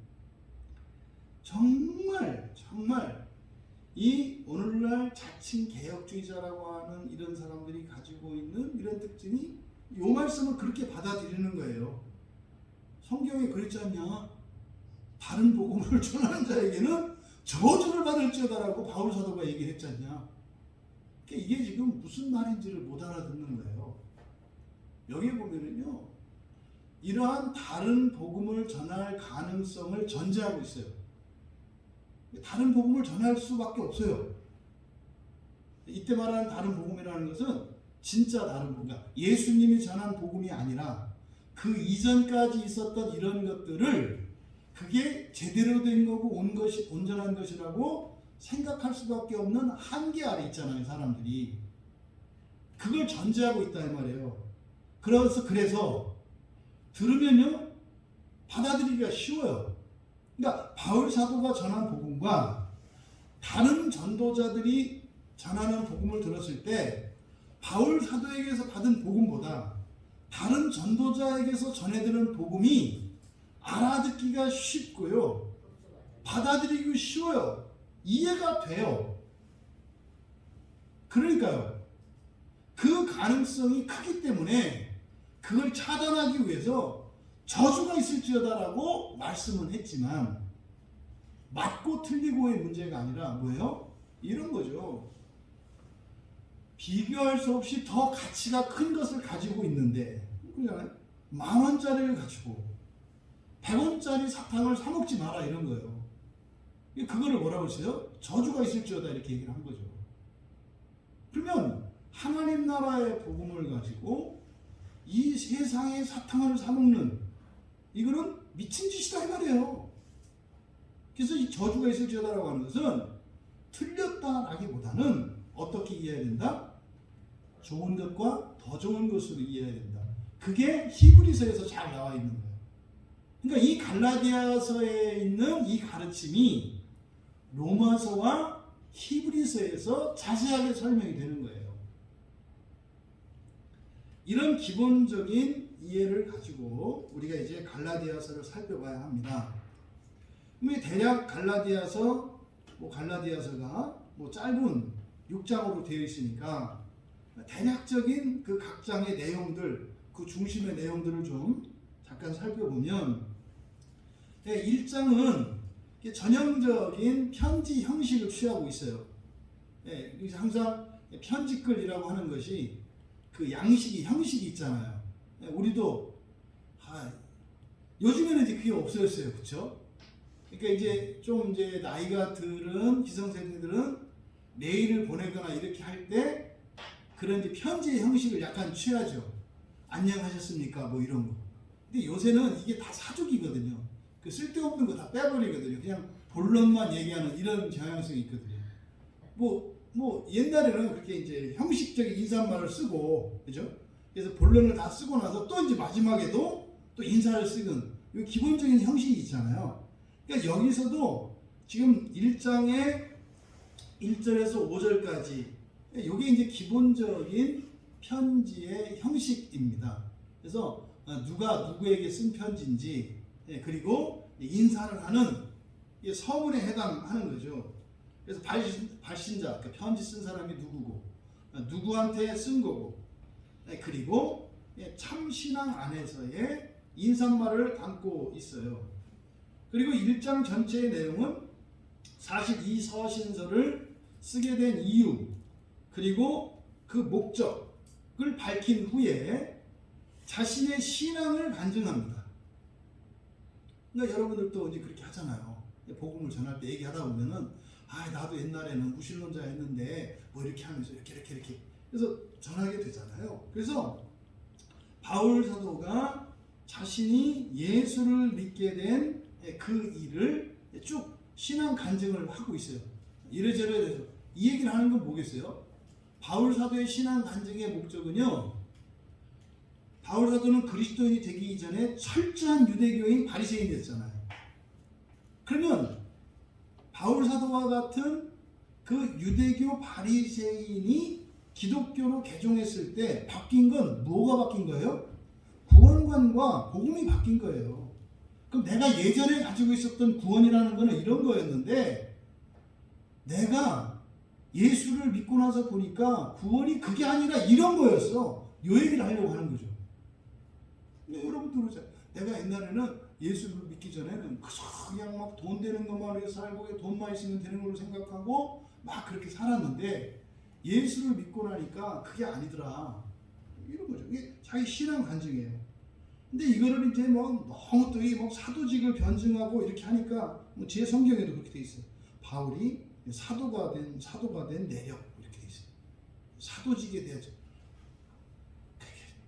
정말 이 오늘날 자칭 개혁주의자라고 하는 이런 사람들이 가지고 있는 이런 특징이 이 말씀을 그렇게 받아들이는 거예요. 성경에 그랬지 않냐? 다른 복음을 전하는 자에게는 저주를 받을지어다라고 바울 사도가 얘기했지 않냐? 이게 지금 무슨 말인지를 못 알아듣는 거예요. 여기 보면은요, 이러한 다른 복음을 전할 가능성을 전제하고 있어요. 다른 복음을 전할 수밖에 없어요. 이때 말하는 다른 복음이라는 것은 진짜 다른 복음, 예수님이 전한 복음이 아니라 그 이전까지 있었던 이런 것들을 그게 제대로 된 거고 온전한 것이라고 생각할 수밖에 없는 한계 아래 있잖아요, 사람들이. 그걸 전제하고 있다 이 말이에요. 그래서 들으면요 받아들이기가 쉬워요. 그러니까 바울 사도가 전한 복음과 다른 전도자들이 전하는 복음을 들었을 때 바울 사도에게서 받은 복음보다 다른 전도자에게서 전해드는 복음이 알아듣기가 쉽고요, 받아들이기 쉬워요. 이해가 돼요. 그러니까요, 그 가능성이 크기 때문에 그걸 차단하기 위해서 저주가 있을지어다라고 말씀은 했지만, 맞고 틀리고의 문제가 아니라 뭐예요? 이런 거죠. 비교할 수 없이 더 가치가 큰 것을 가지고 있는데, 그러잖아요. 10,000원짜리를 가지고 100원짜리 사탕을 사 먹지 마라 이런 거예요. 그거를 뭐라고 했어요? 저주가 있을지어다 이렇게 얘기를 한 거죠. 그러면 하나님 나라의 복음을 가지고 이 세상의 사탕을 사 먹는, 이거는 미친 짓이다 이 말이에요. 그래서 이 저주가 있을지어다라고 하는 것은 틀렸다라기보다는 어떻게 이해해야 된다? 좋은 것과 더 좋은 것으로 이해해야 된다. 그게 히브리서에서 잘 나와 있는 거예요. 그러니까 이 갈라디아서에 있는 이 가르침이 로마서와 히브리서에서 자세하게 설명이 되는 거예요. 이런 기본적인 이해를 가지고 우리가 이제 갈라디아서를 살펴봐야 합니다. 대략 갈라디아서가 짧은 6장으로 되어 있으니까 대략적인 그 각 장의 내용들, 그 중심의 내용들을 좀 잠깐 살펴보면, 1장은 전형적인 편지 형식을 취하고 있어요. 그래서 항상 편지글이라고 하는 것이 그 형식이 있잖아요. 우리도 요즘에는 이제 그게 없어졌어요, 그렇죠? 그러니까 이제 나이가 들은 기성세대들은 메일을 보내거나 이렇게 할 때 그런 이제 편지의 형식을 약간 취하죠. 안녕하셨습니까? 뭐 이런 거. 근데 요새는 이게 다 사족이거든요. 그 쓸데없는 거 다 빼버리거든요. 그냥 본론만 얘기하는 이런 경향성이 있거든요. 뭐 옛날에는 그렇게 이제 형식적인 인사말을 쓰고, 그죠? 그래서 본론을 다 쓰고 나서 또 이제 마지막에도 또 인사를 쓰는 이 기본적인 형식이 있잖아요. 그러니까 여기서도 지금 1장의 1절에서 5절까지 이게 이제 기본적인 편지의 형식입니다. 그래서 누가 누구에게 쓴 편지인지, 그리고 인사를 하는 서문에 해당하는 거죠. 그래서 발신자, 그러니까 편지 쓴 사람이 누구고, 누구한테 쓴 거고, 그리고 참신앙 안에서의 인사말을 담고 있어요. 그리고 1장 전체의 내용은 사실 이 서신서를 쓰게 된 이유, 그리고 그 목적을 밝힌 후에 자신의 신앙을 간증합니다. 그러니까 여러분들도 이제 그렇게 하잖아요. 복음을 전할 때 얘기하다 보면은 나도 옛날에는 무신론자였는데 뭐 이렇게 하면서 이렇게 그래서 전하게 되잖아요. 그래서 바울 사도가 자신이 예수를 믿게 된 그 일을 쭉 신앙 간증을 하고 있어요. 이래저래 이 얘기를 하는 건 뭐겠어요? 바울 사도의 신앙 간증의 목적은요, 바울 사도는 그리스도인이 되기 이전에 철저한 유대교인 바리새인이었잖아요. 그러면 바울 사도와 같은 그 유대교 바리새인이 기독교로 개종했을 때 바뀐 건 뭐가 바뀐 거예요? 구원관과 복음이 바뀐 거예요. 그럼 내가 예전에 가지고 있었던 구원이라는 거는 이런 거였는데, 내가 예수를 믿고 나서 보니까 구원이 그게 아니라 이런 거였어. 요 얘기를 하려고 하는 거죠. 근데 여러분들 그러잖아요. 내가 옛날에는 예수를 믿기 전에는 그냥 막 돈 되는 것만 위해 살고 돈만 있으면 되는 걸로 생각하고 막 그렇게 살았는데 예수를 믿고 나니까 그게 아니더라. 이런 거죠. 이게 자기 신앙 간증이에요. 근데 이거를 이제 뭐 너무 또 이 사도직을 변증하고 이렇게 하니까 제 성경에도 그렇게 돼 있어요. 바울이 사도가 된 내력 이렇게 돼 있어요. 사도직에 대해서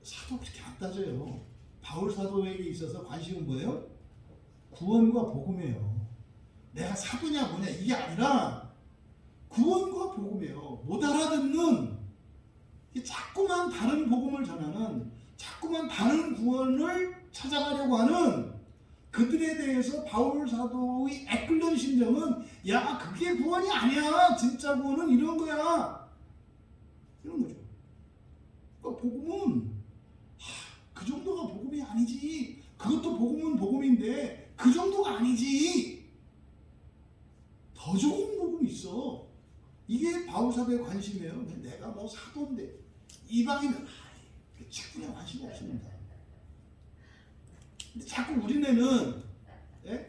사도 그렇게 안 따져요. 바울 사도에게 있어서 관심은 뭐예요? 구원과 복음이에요. 내가 사도냐 뭐냐 이게 아니라 구원과 복음이에요. 못 알아듣는 자꾸만 다른 복음을 전하는 자꾸만 다른 구원을 찾아가려고 하는 그들에 대해서 바울 사도의 애끓는 심정은 야 그게 구원이 아니야. 진짜 구원은 이런 거야. 이런 거죠. 그러니까 복음은 그 정도가 복음이 아니지. 그것도 복음은 복음인데 그 정도가 아니지. 더 좋은 복음이 있어. 이게 바울 사도의 관심이에요. 내가 뭐 사도인데 이방인은 직분에 관심이 없습니다. 근데 자꾸 우리네는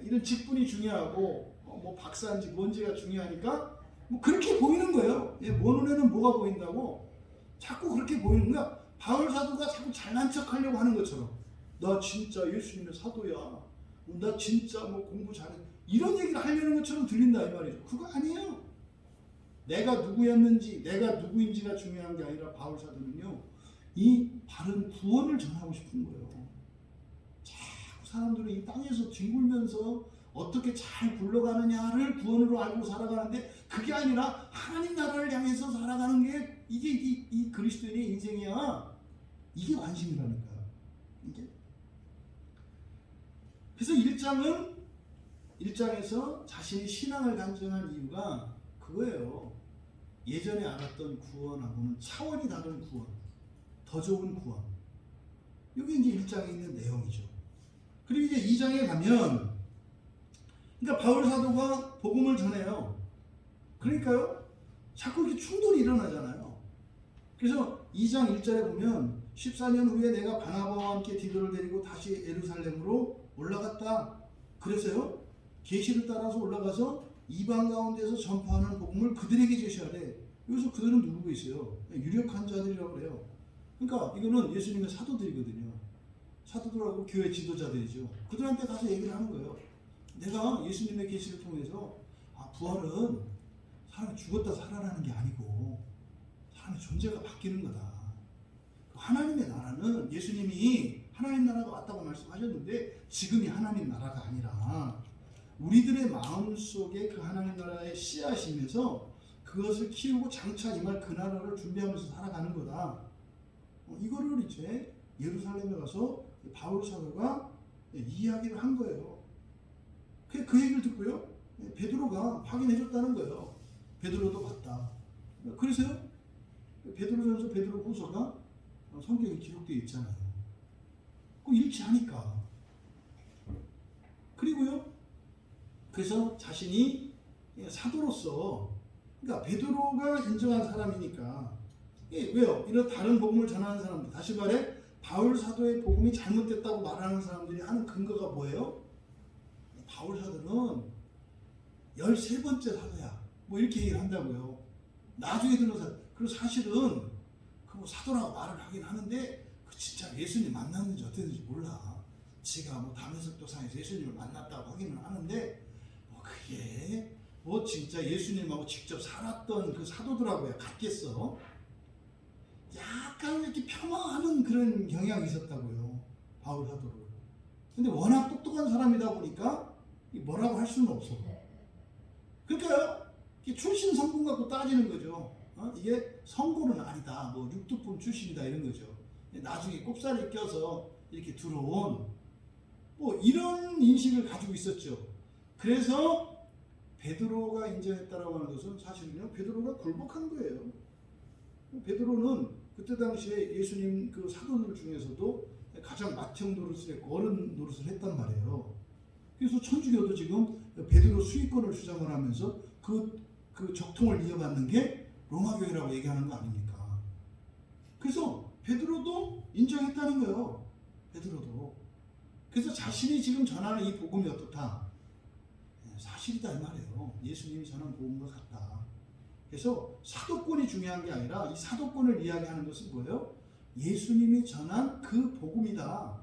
이런 직분이 중요하고 뭐 박사인지 뭔지가 중요하니까 뭐 그렇게 보이는 거예요. 뭐 눈에는 뭐가 보인다고 자꾸 그렇게 보이는 거야. 바울 사도가 자꾸 잘난 척하려고 하는 것처럼 나 진짜 예수님의 사도야. 나 진짜 뭐 공부 잘해. 이런 얘기를 하려는 것처럼 들린다 이 말이죠. 그거 아니에요. 내가 누구였는지 내가 누구인지가 중요한 게 아니라 바울 사도는요. 이 바른 구원을 전하고 싶은 거예요. 자꾸 사람들은 이 땅에서 뒹굴면서 어떻게 잘 굴러가느냐를 구원으로 알고 살아가는데 그게 아니라 하나님 나라를 향해서 살아가는 게 이게 이 그리스도인의 인생이야. 이게 관심이라니까요. 이게. 그래서 1장에서 자신의 신앙을 간증한 이유가 그거예요. 예전에 알았던 구원하고는 차원이 다른 구원, 더 좋은 구원. 이게 이제 1장에 있는 내용이죠. 그리고 이제 2장에 가면, 그러니까 바울 사도가 복음을 전해요. 그러니까요, 자꾸 이렇게 충돌이 일어나잖아요. 그래서 2장 1절에 보면 14년 후에 내가 바나바와 함께 디도를 데리고 다시 예루살렘으로 올라갔다. 그래서요, 계시를 따라서 올라가서 이방 가운데서 전파하는 복음을 그들에게 제시하래. 여기서 그들은 누르고 있어요. 유력한 자들이라고 그래요. 그러니까 이거는 예수님의 사도들이거든요. 사도들하고 교회 지도자들이죠. 그들한테 가서 얘기를 하는 거예요. 내가 예수님의 계시를 통해서 부활은 사람이 죽었다 살아나는 게 아니고 사람의 존재가 바뀌는 거다. 하나님의 나라는 예수님이 하나님 나라가 왔다고 말씀하셨는데 지금이 하나님 나라가 아니라 우리들의 마음속에 그 하나님 나라의 씨앗이면서 그것을 키우고 장차 임할 그 나라를 준비하면서 살아가는 거다. 이거를 이제 예루살렘에 가서 바울 사도가 이야기를 한 거예요. 그 얘기를 듣고요. 베드로가 확인해 줬다는 거예요. 베드로도 봤다. 그래서요. 베드로전서 베드로후서가 성경에 기록되어 있잖아요. 그 일치하니까. 그리고요. 그래서 자신이 사도로서 그러니까 베드로가 인정한 사람이니까 왜요? 이런 다른 복음을 전하는 사람들 다시 말해 바울 사도의 복음이 잘못됐다고 말하는 사람들이 하는 근거가 뭐예요? 바울 사도는 13번째 사도야 뭐 이렇게 얘기를 한다고요. 나중에 들은 사도. 그리고 사실은 그 사도라고 말을 하긴 하는데 그 진짜 예수님 만났는지 어땠는지 몰라. 지가 뭐 다메섹도상에서 예수님을 만났다고 하기는 하는데 그게 뭐 진짜 예수님하고 직접 살았던 그 사도들하고야 같겠어? 약간 이렇게 폄하하는 그런 경향이 있었다고요. 바울 사도를. 근데 워낙 똑똑한 사람이다 보니까 뭐라고 할 수는 없어. 그러니까요. 출신 성분 갖고 따지는 거죠. 이게 성고는 아니다. 뭐 육두품 출신이다 이런 거죠. 나중에 꼽살이 껴서 이렇게 들어온 뭐 이런 인식을 가지고 있었죠. 그래서 베드로가 인정했다라고 하는 것은 사실은요. 베드로가 굴복한 거예요. 베드로는 그때 당시에 예수님 그 사도들 중에서도 가장 맏형 노릇을 했고 어른 노릇을 했단 말이에요. 그래서 천주교도 지금 베드로 수익권을 주장을 하면서 그 그 적통을 이어받는 게 로마교회라고 얘기하는 거 아닙니까? 그래서 베드로도 인정했다는 거예요. 베드로도. 그래서 자신이 지금 전하는 이 복음이 어떻다? 사실이다 이 말이에요. 예수님이 전한 복음과 같다. 그래서 사도권이 중요한 게 아니라 이 사도권을 이야기하는 것은 뭐예요? 예수님이 전한 그 복음이다.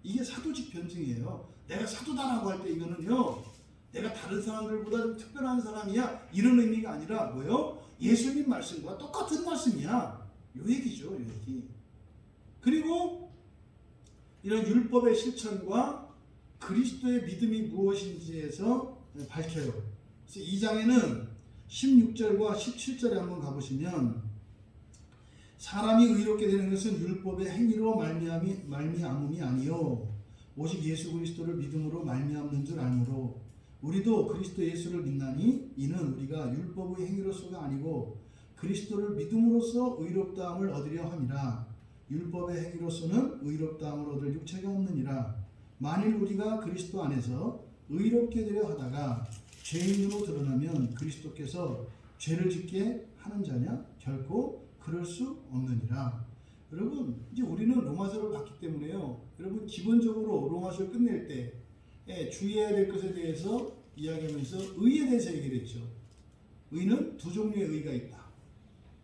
이게 사도직 변증이에요. 내가 사도다라고 할 때 이거는요, 내가 다른 사람들보다 좀 특별한 사람이야 이런 의미가 아니라 뭐예요? 예수님 말씀과 똑같은 말씀이야. 요 얘기죠, 요 얘기. 그리고 이런 율법의 실천과 그리스도의 믿음이 무엇인지에서 밝혀요. 그래서 2장에는 16절과 17절에 한번 가보시면 사람이 의롭게 되는 것은 율법의 행위로 말미암음이 아니요 오직 예수 그리스도를 믿음으로 말미암는 줄 알므로 우리도 그리스도 예수를 믿나니 이는 우리가 율법의 행위로서가 아니고 그리스도를 믿음으로써 의롭다함을 얻으려 함이라. 율법의 행위로서는 의롭다함을 얻을 육체가 없느니라. 만일 우리가 그리스도 안에서 의롭게 되려 하다가 죄인으로 드러나면 그리스도께서 죄를 짓게 하는 자냐? 결코 그럴 수 없느니라. 여러분, 이제 우리는 로마서를 봤기 때문에요. 여러분, 기본적으로 로마서를 끝낼 때 주의해야 될 것에 대해서 이야기하면서 의에 대해서 얘기를 했죠. 의는 두 종류의 의가 있다.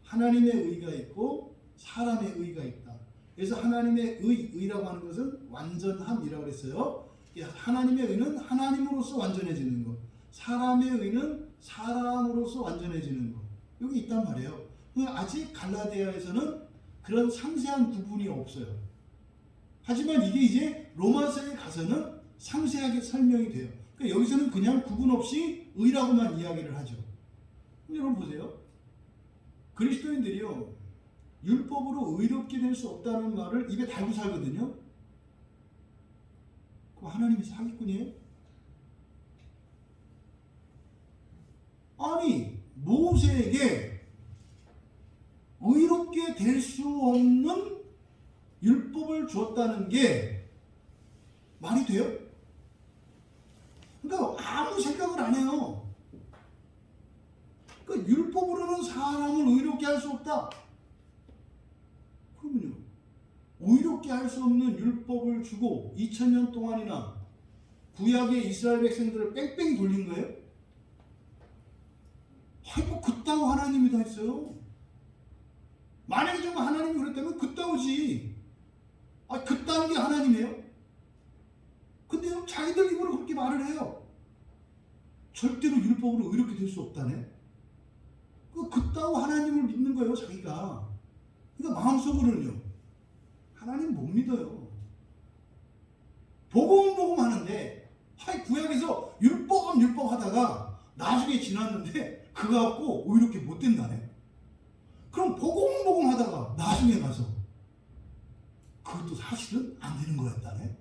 하나님의 의가 있고 사람의 의가 있다. 그래서 하나님의 의라고 하는 것은 완전함이라고 그랬어요. 하나님의 의는 하나님으로서 완전해지는 것. 사람의 의는 사람으로서 완전해지는 것. 여기 있단 말이에요. 아직 갈라디아에서는 그런 상세한 구분이 없어요. 하지만 이게 이제 로마서에 가서는 상세하게 설명이 돼요. 그러니까 여기서는 그냥 구분 없이 의라고만 이야기를 하죠. 여러분 보세요. 그리스도인들이요, 율법으로 의롭게 될 수 없다는 말을 입에 달고 살거든요. 그럼 하나님이 사기꾼이에요? 아니, 모세에게 의롭게 될 수 없는 율법을 주었다는 게 말이 돼요? 그러니까 아무 생각을 안 해요. 그러니까 율법으로는 사람을 의롭게 할 수 없다. 그러면요, 의롭게 할 수 없는 율법을 주고 2000년 동안이나 구약의 이스라엘 백성들을 뺑뺑이 돌린 거예요? 아니, 뭐 그따구 하나님이 다 했어요. 만약에 정말 하나님이 그랬다면 그따구지. 아, 그따운 게 하나님이에요? 근데요, 자기들 입으로 그렇게 말을 해요. 절대로 율법으로 의롭게 될 수 없다네. 그따구 하나님을 믿는 거예요, 자기가. 그러니까 마음속으로는요, 하나님 못 믿어요. 복음 하는데, 구약에서 율법 하다가 나중에 지났는데 그거 갖고 의롭게 못 된다네. 그럼 복음 하다가 나중에 가서 그것도 사실은 안 되는 거였다네.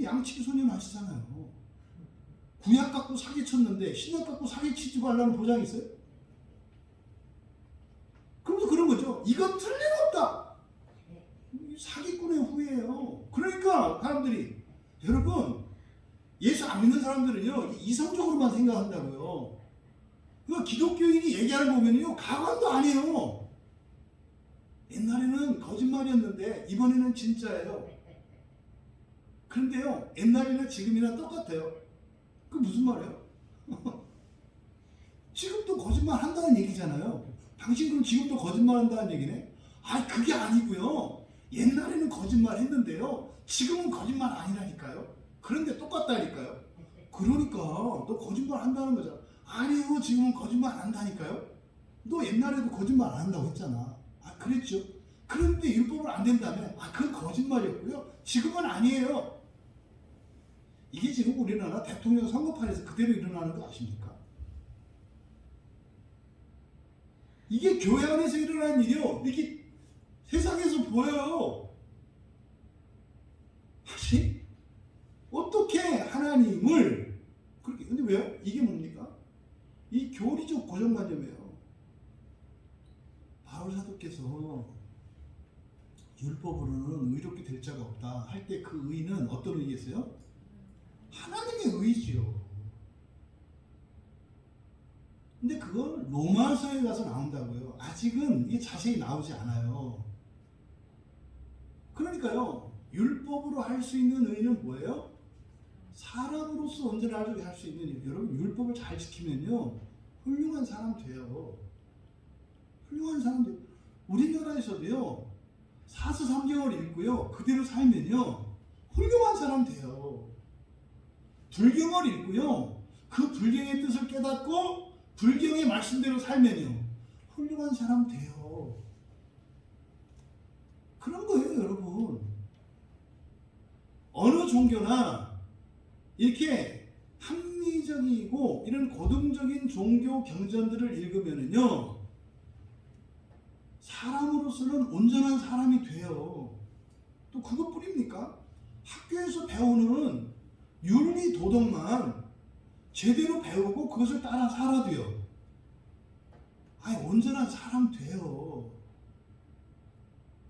양치기 소년 아시잖아요. 구약 갖고 사기쳤는데 신약 갖고 사기치지 말라는 보장이 있어요? 그러면서 그런 거죠. 이건 틀림없다. 사기꾼의 후예예요. 그러니까 사람들이, 여러분, 예수 안 믿는 사람들은요, 이성적으로만 생각한다고요. 그 기독교인이 얘기하는 거 보면요, 가관도 아니에요. 옛날에는 거짓말이었는데 이번에는 진짜예요. 그런데요, 옛날이나 지금이나 똑같아요. 그 무슨 말이에요? 지금도 거짓말 한다는 얘기잖아요. 당신 그럼 지금도 거짓말 한다는 얘기네? 아, 그게 아니고요. 옛날에는 거짓말 했는데요, 지금은 거짓말 아니라니까요. 그런데 똑같다니까요. 그러니까 너 거짓말 한다는 거잖아. 아니요, 지금은 거짓말 안 한다니까요. 너 옛날에도 거짓말 안 한다고 했잖아. 아, 그랬죠. 그런데 율법을 안 된다며. 아, 그건 거짓말이었고요. 지금은 아니에요. 이게 지금 우리나라 대통령 선거판에서 그대로 일어나는 거 아십니까? 이게 교회 안에서 일어나는 일이요, 이렇게 세상에서 보여요. 사실 어떻게 하나님을 그렇게, 근데 왜요? 이게 뭡니까? 이 교리적 고정관념이에요. 바울 사도께서 율법으로는 의롭게 될 자가 없다 할 때 그 의는 어떤 의겠어요? 하나님의 의지요. 근데 그건 로마서에 가서 나온다고요. 아직은 이게 자세히 나오지 않아요. 그러니까요, 율법으로 할 수 있는 의는 뭐예요? 사람으로서 언제나 할 수 있는 일. 여러분, 율법을 잘 지키면요, 훌륭한 사람 돼요. 훌륭한 사람 돼요. 우리나라에서도요, 사서삼경을 읽고요, 그대로 살면요, 훌륭한 사람 돼요. 불경을 읽고요, 그 불경의 뜻을 깨닫고 불경의 말씀대로 살면요, 훌륭한 사람 돼요. 그런 거예요, 여러분. 어느 종교나 이렇게 합리적이고 이런 고등적인 종교 경전들을 읽으면은요, 사람으로서는 온전한 사람이 돼요. 또 그것뿐입니까? 학교에서 배우는 윤리 도덕만 제대로 배우고 그것을 따라 살아도요, 아니 온전한 사람 돼요.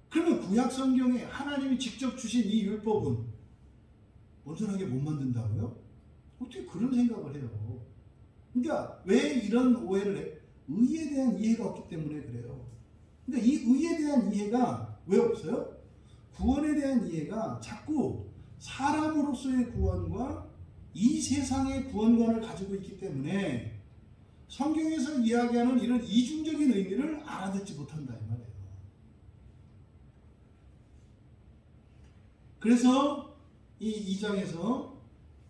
그러면 구약 성경에 하나님이 직접 주신 이 율법은 온전하게 못 만든다고요? 어떻게 그런 생각을 해요? 그러니까 왜 이런 오해를 해? 의에 대한 이해가 없기 때문에 그래요. 그러니까 이 의에 대한 이해가 왜 없어요? 구원에 대한 이해가 자꾸 사람으로서의 구원과 이 세상의 구원관을 가지고 있기 때문에 성경에서 이야기하는 이런 이중적인 의미를 알아듣지 못한다 이 말이에요. 그래서 이 2장에서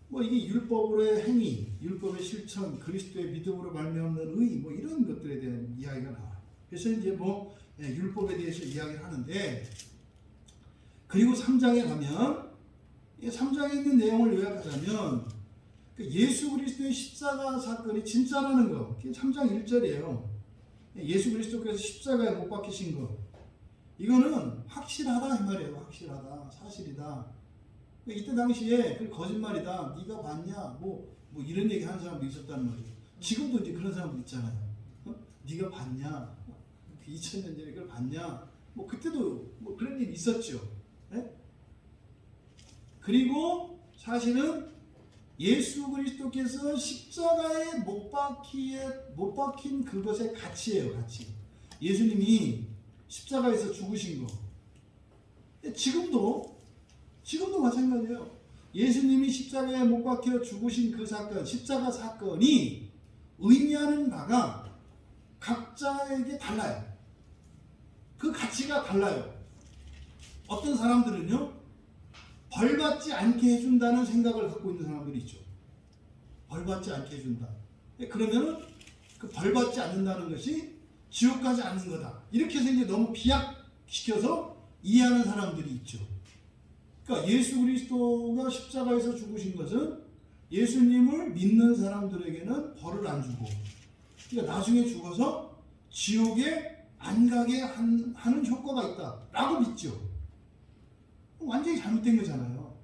뭐 이게 율법으로의 행위, 율법의 실천, 그리스도의 믿음으로 말미암는 의, 뭐 이런 것들에 대한 이야기가 나와요. 그래서 이제 뭐 율법에 대해서 이야기를 하는데, 그리고 3장에 가면 3장에 있는 내용을 요약하자면 예수 그리스도의 십자가 사건이 진짜라는 거, 3장 1절이에요. 예수 그리스도께서 십자가에 못 박히신 거, 이거는 확실하다 이 말이에요. 확실하다, 사실이다. 이때 당시에 그 거짓말이다, 네가 봤냐, 뭐 이런 얘기 하는 사람도 있었단 말이에요. 지금도 이제 그런 사람도 있잖아요. 네가 봤냐, 2000년 전에 그걸 봤냐, 뭐 그때도 뭐 그런 일이 있었죠. 네? 그리고 사실은 예수 그리스도께서 십자가에 못 박힌 그것의 가치예요, 가치. 예수님이 십자가에서 죽으신 거. 지금도 마찬가지예요. 예수님이 십자가에 못 박혀 죽으신 그 사건, 십자가 사건이 의미하는 바가 각자에게 달라요. 그 가치가 달라요. 어떤 사람들은요, 벌받지 않게 해준다는 생각을 갖고 있는 사람들이 있죠. 벌받지 않게 해준다. 그러면은 그 벌받지 않는다는 것이 지옥 가지 않는 거다. 이렇게 해서 이제 너무 비약시켜서 이해하는 사람들이 있죠. 그러니까 예수 그리스도가 십자가에서 죽으신 것은 예수님을 믿는 사람들에게는 벌을 안 주고, 그러니까 나중에 죽어서 지옥에 안 가게 하는 효과가 있다라고 믿죠. 완전히 잘못된 거잖아요.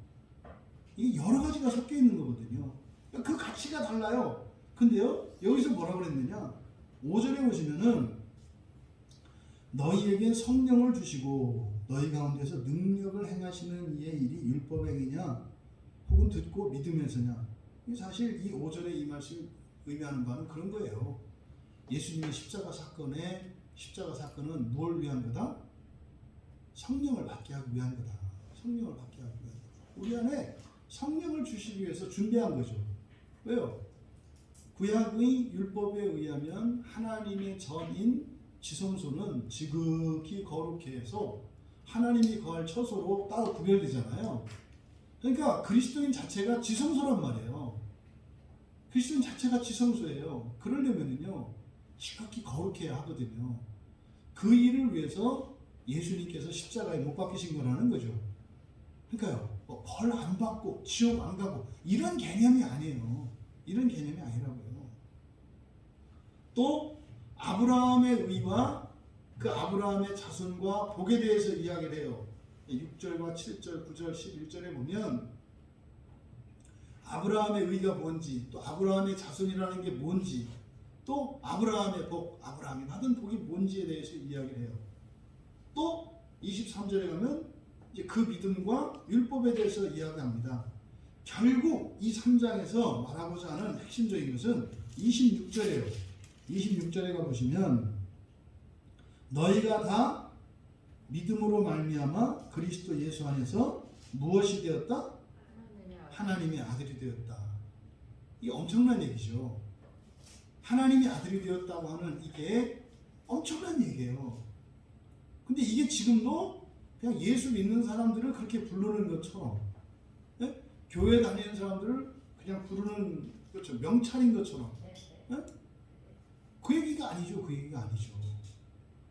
이게 여러 가지가 섞여 있는 거거든요. 그 가치가 달라요. 근데요, 여기서 뭐라고 그랬느냐? 5절에 보시면은 너희에게 성령을 주시고 너희 가운데서 능력을 행하시는 이의 일이 율법의 행위냐 혹은 듣고 믿으면서냐. 사실 이 5절에 이 말씀이 의미하는 바는 그런 거예요. 예수님의 십자가 사건은 뭘 위한 거다? 성령을 받게 하기 위한 거다. 성령을 받게 하기 위한 거다. 우리 안에 성령을 주시기 위해서 준비한 거죠. 왜요? 구약의 율법에 의하면 하나님의 전인 지성소는 지극히 거룩해 해서 하나님이 거할 처소로 따로 구별되잖아요. 그러니까 그리스도인 자체가 지성소란 말이에요. 그리스도인 자체가 지성소예요. 그러려면요, 지극히 거룩해야 하거든요. 그 일을 위해서 예수님께서 십자가에 못 박히신 거라는 거죠. 그러니까요, 벌 안 받고 지옥 안 가고 이런 개념이 아니에요. 이런 개념이 아니라고요. 또 아브라함의 의와 그 아브라함의 자손과 복에 대해서 이야기를 해요. 6절과 7절, 9절, 11절에 보면 아브라함의 의가 뭔지, 또 아브라함의 자손이라는 게 뭔지, 또 아브라함의 복, 아브라함이 받은 복이 뭔지에 대해서 이야기를 해요. 또 23절에 가면 이제 그 믿음과 율법에 대해서 이야기합니다. 결국 이 3장에서 말하고자 하는 핵심적인 것은 26절이에요. 26절에 가보시면 너희가 다 믿음으로 말미암아 그리스도 예수 안에서 무엇이 되었다? 하나님의 아들이 되었다. 이게 엄청난 얘기죠. 하나님의 아들이 되었다고 하는 이게 엄청난 얘기예요. 근데 이게 지금도 그냥 예수 믿는 사람들을 그렇게 부르는 것처럼, 예? 교회 다니는 사람들을 그냥 부르는 것처럼, 명찰인 것처럼, 예? 그 얘기가 아니죠. 그 얘기가 아니죠.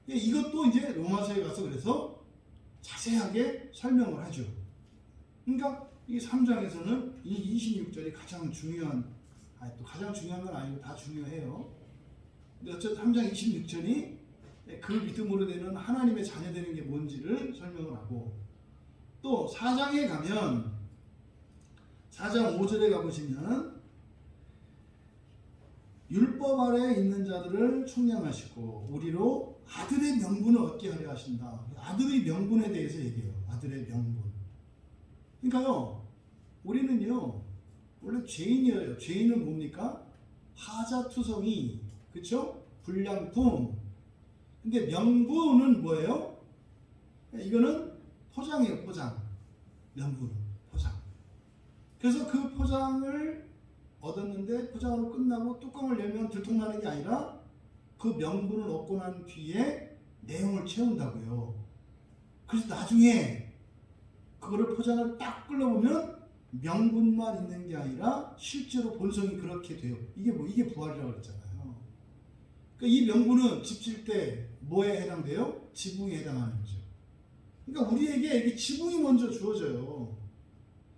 예, 이것도 이제 로마서에 가서 그래서 자세하게 설명을 하죠. 그러니까 이 3장에서는 이 26절이 가장 중요한, 또 가장 중요한 건 아니고 다 중요해요. 근데 어쨌든 3장 26절이 그 믿음으로 되는 하나님의 자녀 되는 게 뭔지를 설명을 하고, 또 4장에 가면 4장 5절에 가보시면 율법 아래 있는 자들을 총량하시고 우리로 아들의 명분을 얻게 하려 하신다. 아들의 명분에 대해서 얘기해요. 아들의 명분. 그러니까요, 우리는요 원래 죄인이에요. 죄인은 뭡니까? 하자투성이, 그렇죠? 불량품. 근데 명분은 뭐예요? 이거는 포장이에요. 포장. 명분은 포장. 그래서 그 포장을 얻었는데 포장으로 끝나고 뚜껑을 열면 들통나는 게 아니라 그 명분을 얻고 난 뒤에 내용을 채운다고요. 그래서 나중에 그거를 포장을 딱 끌어보면 명분만 있는 게 아니라 실제로 본성이 그렇게 돼요. 이게 부활이라고 그랬잖아요. 그러니까 이 명분은 집 질 때 뭐에 해당돼요? 지붕에 해당하는 거죠. 그러니까 우리에게 이게 지붕이 먼저 주어져요.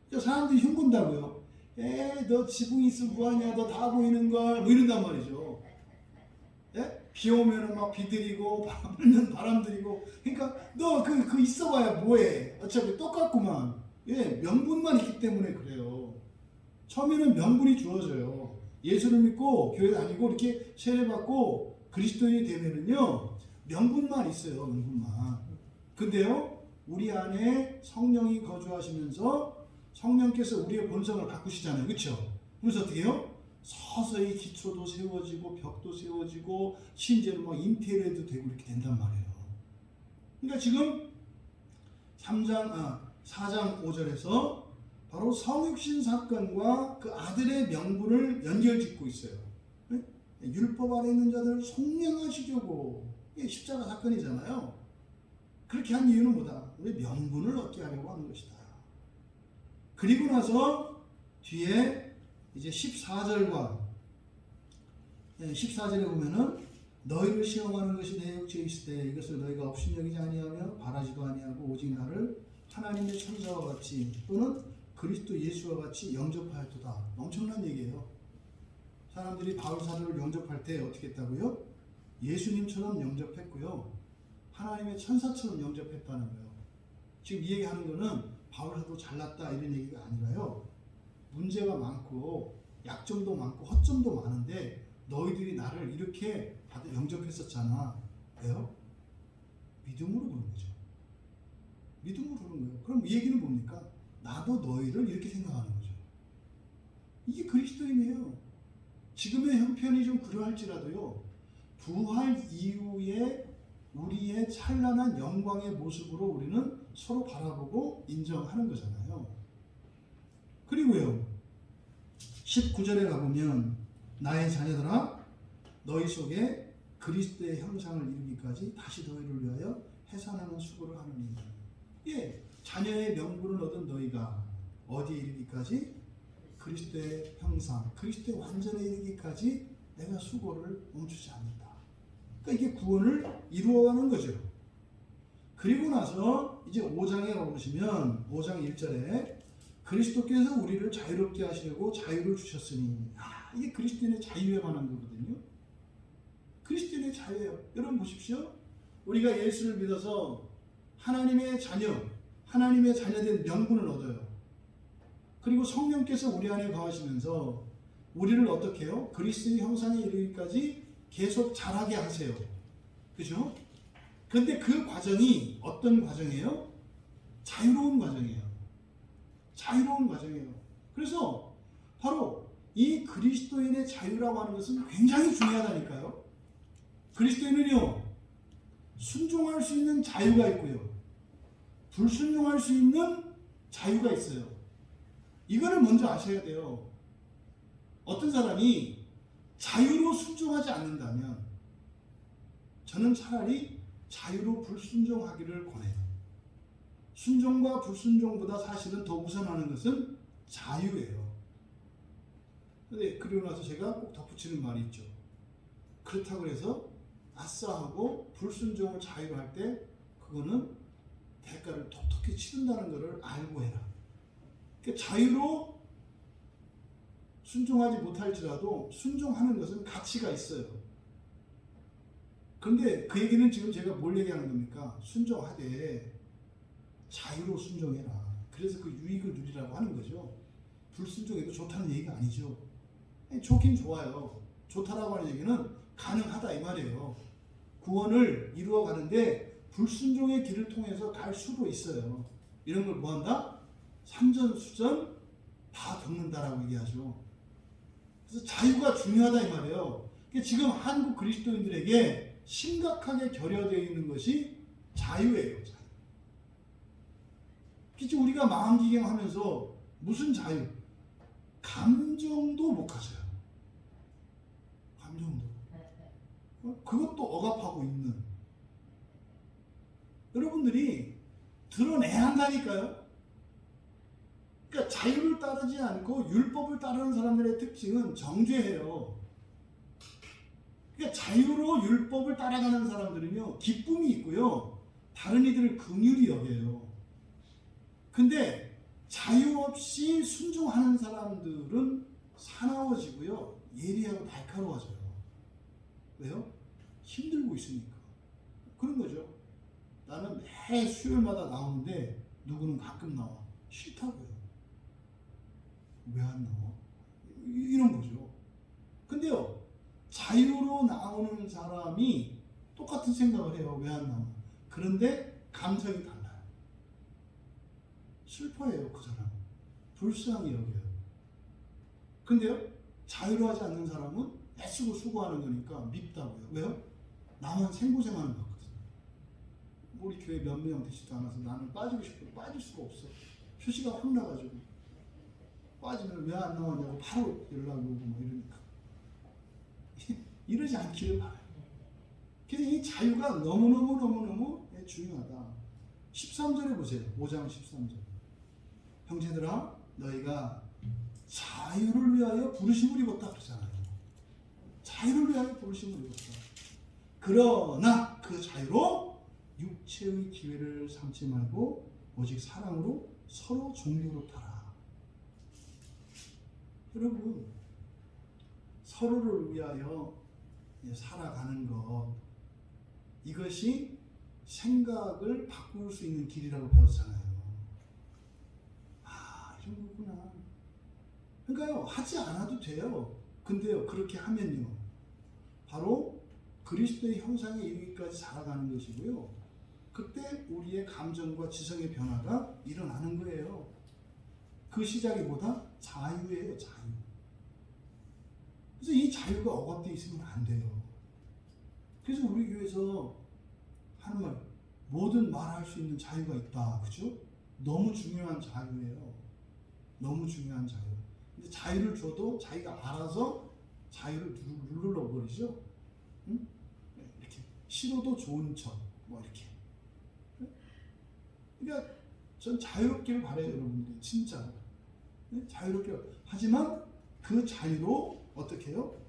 그러니까 사람들이 흉본다고요. 너 지붕이 있으면 뭐하냐, 너 다 보이는 걸, 뭐 이런단 말이죠. 예? 비 오면은 막 비들이고, 바람 불면 바람 들이고. 그러니까 너 그 있어봐야 뭐해? 어차피 똑같구만. 예, 명분만 있기 때문에 그래요. 처음에는 명분이 주어져요. 예수를 믿고 교회 다니고 이렇게 세례받고 그리스도인이 되면은요 명분만 있어요. 명분만. 근데요 우리 안에 성령이 거주하시면서 성령께서 우리의 본성을 바꾸시잖아요. 그렇죠? 그래서 어떻게 해요? 서서히 기초도 세워지고 벽도 세워지고 심지어 막 인테리어도 되고 이렇게 된단 말이에요. 그러니까 지금 4장 5절에서 바로 성육신 사건과 그 아들의 명분을 연결짓고 있어요. 율법 아래 있는 자들을 속량하시려고. 이게 십자가 사건이잖아요. 그렇게 한 이유는 뭐다? 우리 명분을 얻게 하려고 하는 것이다. 그리고 나서 뒤에 이제 14절과 14절에 보면은 너희를 시험하는 것이 내 육체에 있으되 이것을 너희가 업신여기지 아니하며 바라지도 아니하고 오직 나를 하나님의 천사와 같이 또는 그리스도 예수와 같이 영접하였도다. 엄청난 얘기예요. 사람들이 바울 사도를 영접할 때 어떻게 했다고요? 예수님처럼 영접했고요. 하나님의 천사처럼 영접했다는 거예요. 지금 이 얘기하는 거는 바울 사도 잘났다 이런 얘기가 아니라요. 문제가 많고 약점도 많고 허점도 많은데 너희들이 나를 이렇게 영접했었잖아. 왜요? 믿음으로 그런 거죠. 믿음으로 그런 거예요. 그럼 이 얘기는 뭡니까? 나도 너희를 이렇게 생각하는 거죠. 이게 그리스도인이에요. 지금의 형편이 좀 그러할지라도요. 부활 이후에 우리의 찬란한 영광의 모습으로 우리는 서로 바라보고 인정하는 거잖아요. 그리고요. 19절에 가보면 나의 자녀들아 너희 속에 그리스도의 형상을 이루기까지 다시 너희를 위하여 해산하는 수고를 하느니. 예, 자녀의 명분을 얻은 너희가 어디에 이르기까지? 그리스도의 형상, 그리스도의 완전에 이르기까지 내가 수고를 멈추지 않는다. 그러니까 이게 구원을 이루어가는 거죠. 그리고 나서 이제 5장에 가보시면 5장 1절에 그리스도께서 우리를 자유롭게 하시려고 자유를 주셨으니. 이게 그리스도인의 자유에 관한 거거든요. 그리스도인의 자유예요. 여러분 보십시오. 우리가 예수를 믿어서 하나님의 자녀된 명분을 얻어요. 그리고 성령께서 우리 안에 거하시면서 우리를 어떻게 해요? 그리스도의 형상에 이르기까지 계속 자라게 하세요. 그죠? 그런데 그 과정이 어떤 과정이에요? 자유로운 과정이에요. 자유로운 과정이에요. 그래서 바로 이 그리스도인의 자유라고 하는 것은 굉장히 중요하다니까요. 그리스도인은요, 순종할 수 있는 자유가 있고요, 불순종할 수 있는 자유가 있어요. 이거를 먼저 아셔야 돼요. 어떤 사람이 자유로 순종하지 않는다면 저는 차라리 자유로 불순종하기를 권해요. 순종과 불순종보다 사실은 더 우선하는 것은 자유예요. 근데 그러고 나서 제가 꼭 덧붙이는 말이 있죠. 그렇다고 해서 아싸하고 불순종을 자유로 할 때 그거는 대가를 톡톡히 치른다는 것을 알고 해라. 그러니까 자유로 순종하지 못할지라도 순종하는 것은 가치가 있어요. 그런데 그 얘기는 지금 제가 뭘 얘기하는 겁니까? 순종하되 자유로 순종해라. 그래서 그 유익을 누리라고 하는 거죠. 불순종해도 좋다는 얘기가 아니죠. 좋긴 좋아요. 좋다라고 하는 얘기는 가능하다 이 말이에요. 구원을 이루어가는데 불순종의 길을 통해서 갈 수도 있어요. 이런 걸 뭐한다? 산전수전 다 겪는다라고 얘기하죠. 그래서 자유가 중요하다 이 말이에요. 지금 한국 그리스도인들에게 심각하게 결여되어 있는 것이 자유예요. 자유. 그치, 우리가 마음기경하면서 무슨 자유? 감정도 못 가져요. 감정도. 그것도 억압하고 있는. 여러분들이 드러내야 한다니까요. 그러니까 자유를 따르지 않고 율법을 따르는 사람들의 특징은 정죄해요. 그러니까 자유로 율법을 따라가는 사람들은요, 기쁨이 있고요, 다른 이들을 긍휼히 여겨요. 근데 자유 없이 순종하는 사람들은 사나워지고요, 예리하고 날카로워져요. 왜요? 힘들고 있으니까. 그런 거죠. 나는 매 수요일마다 나오는데 누구는 가끔 나와. 싫다고요. 왜 안 나와? 이런 거죠. 근데요, 자유로 나오는 사람이 똑같은 생각을 해요. 왜 안 나와? 그런데 감성이 달라요. 슬퍼해요, 그 사람은. 불쌍히 여겨요. 근데요, 자유로 하지 않는 사람은 애쓰고 수고하는 거니까 밉다고요. 왜요? 나만 생고생하는 것 같거든요. 우리 교회 몇 명 되지도 않아서 나는 빠지고 싶어도 빠질 수가 없어. 표시가 확 나가지고 빠지면 왜 안 나왔냐고 바로 연락이 오고 뭐 이러니까 이러지 않기를 바라요. 그래서 이 자유가 너무너무 중요하다. 13절에 보세요. 5장 13절. 형제들아, 너희가 자유를 위하여 부르심을 입었다 그러잖아요. 자유를 위하여 부르심을 입었다. 그러나 그 자유로 육체의 기회를 삼지 말고 오직 사랑으로 서로 종교롭다라. 여러분, 서로를 위하여 살아가는 것, 이것이 생각을 바꿀 수 있는 길이라고 배웠잖아요. 아, 이런 거구나. 그러니까요, 하지 않아도 돼요. 근데요, 그렇게 하면요, 바로 그리스도의 형상에 이르기까지 자라가는 것이고요, 그때 우리의 감정과 지성의 변화가 일어나는 거예요. 그 시작이 뭐다? 자유예요, 자유. 그래서 이 자유가 억압되어 있으면 안 돼요. 그래서 우리 교회에서 하는 말, 뭐든 말할 수 있는 자유가 있다. 그죠? 너무 중요한 자유예요. 너무 중요한 자유. 근데 자유를 줘도 자기가 알아서 자유를 눌러버리죠. 응? 이렇게 싫어도 좋은 척, 뭐 이렇게. 그러니까 전 자유롭기를 바래요, 여러분들. 진짜 자유롭게. 하지만 그 자유로 어떻게 해요?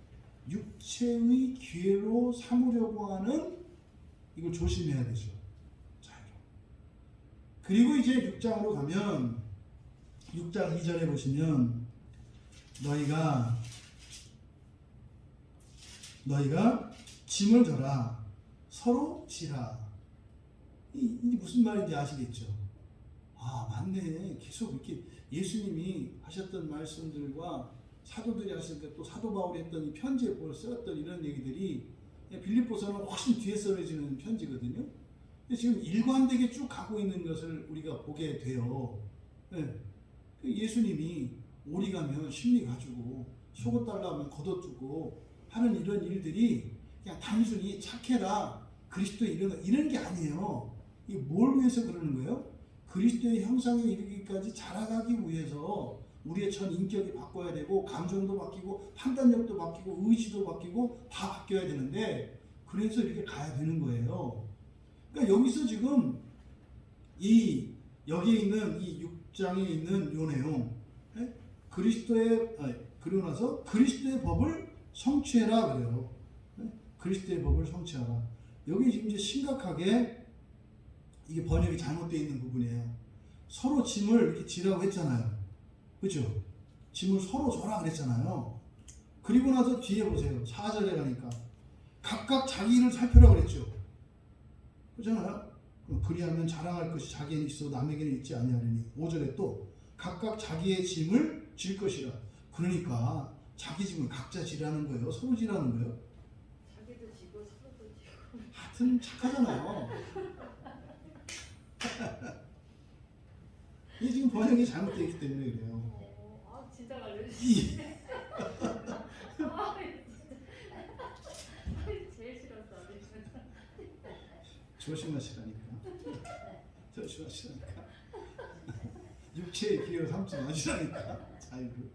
육체의 기회로 삼으려고 하는, 이걸 조심해야 되죠. 자유로. 그리고 이제 6장으로 가면 6장 2절에 보시면 너희가 짐을 져라, 서로 지라. 이게 무슨 말인지 아시겠죠? 아, 맞네. 계속 이렇게 예수님이 하셨던 말씀들과 사도들이 하시니까 또 사도 바울이 했던 이 편지에 쓰였던 이런 얘기들이 빌립보서는 훨씬 뒤에 써져지는 편지거든요. 근데 지금 일관되게 쭉 가고 있는 것을 우리가 보게 돼요. 네. 예수님이 오리 가면 심리 가지고 속옷 달라면 걷어주고 하는 이런 일들이 그냥 단순히 착해라, 그리스도에 이런 게 아니에요. 이게 뭘 위해서 그러는 거예요? 그리스도의 형상에 이르기까지 자라가기 위해서 우리의 전 인격이 바꿔야 되고, 감정도 바뀌고, 판단력도 바뀌고, 의지도 바뀌고, 다 바뀌어야 되는데, 그래서 이렇게 가야 되는 거예요. 그러니까 여기서 지금 여기에 있는 이 6장에 있는 요 내용, 그리고 나서 그리스도의 법을 성취해라 그래요. 그리스도의 법을 성취하라. 여기 지금 이제 심각하게 이게 번역이 잘못되어 있는 부분이에요. 서로 짐을 이렇게 지라고 했잖아요. 그죠? 짐을 서로 져라 그랬잖아요. 그리고 나서 뒤에 보세요. 4절에 가니까 각각 자기 일을 살펴라 그랬죠. 그렇잖아요. 그리하면 자랑할 것이 자기에는 있어 남에게는 있지 아니하리니. 5절에 또 각각 자기의 짐을 질 것이라. 그러니까 자기 짐을 각자 지라는 거예요. 서로 지라는 거예요. 자기도 지고 서로도 지고. 하여튼 착하잖아요. 이게 지금 번역이 잘못되어 있기 때문에 그래요. 아 진짜 알려주시네. 제일 싫었어. 조심하시라니까. 조심하시라니까. 육체의 기회를 삼지 마시라니까. 자유를.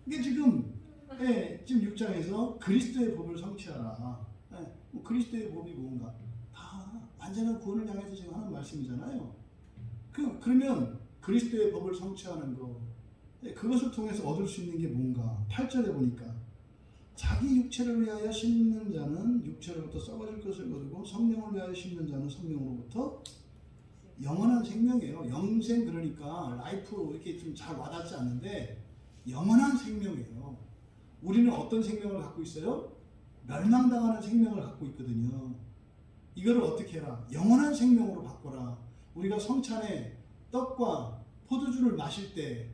이게 지금 지금 6장에서 그리스도의 법을 성취하라. 뭐 그리스도의 법이 뭔가 다 완전한 구원을 향해서 지금 하는 말씀이잖아요. 그러면 그리스도의 법을 성취하는 거, 그것을 통해서 얻을 수 있는 게 뭔가. 8절에 보니까 자기 육체를 위하여 심는 자는 육체로부터 썩어질 것을 거두고 성령을 위하여 심는 자는 성령으로부터 영원한 생명이에요. 영생, 그러니까 라이프 이렇게 좀 잘 와닿지 않는데 영원한 생명이에요. 우리는 어떤 생명을 갖고 있어요? 멸망당하는 생명을 갖고 있거든요. 이거를 어떻게 해라? 영원한 생명으로 바꿔라. 우리가 성찬에 떡과 포도주를 마실 때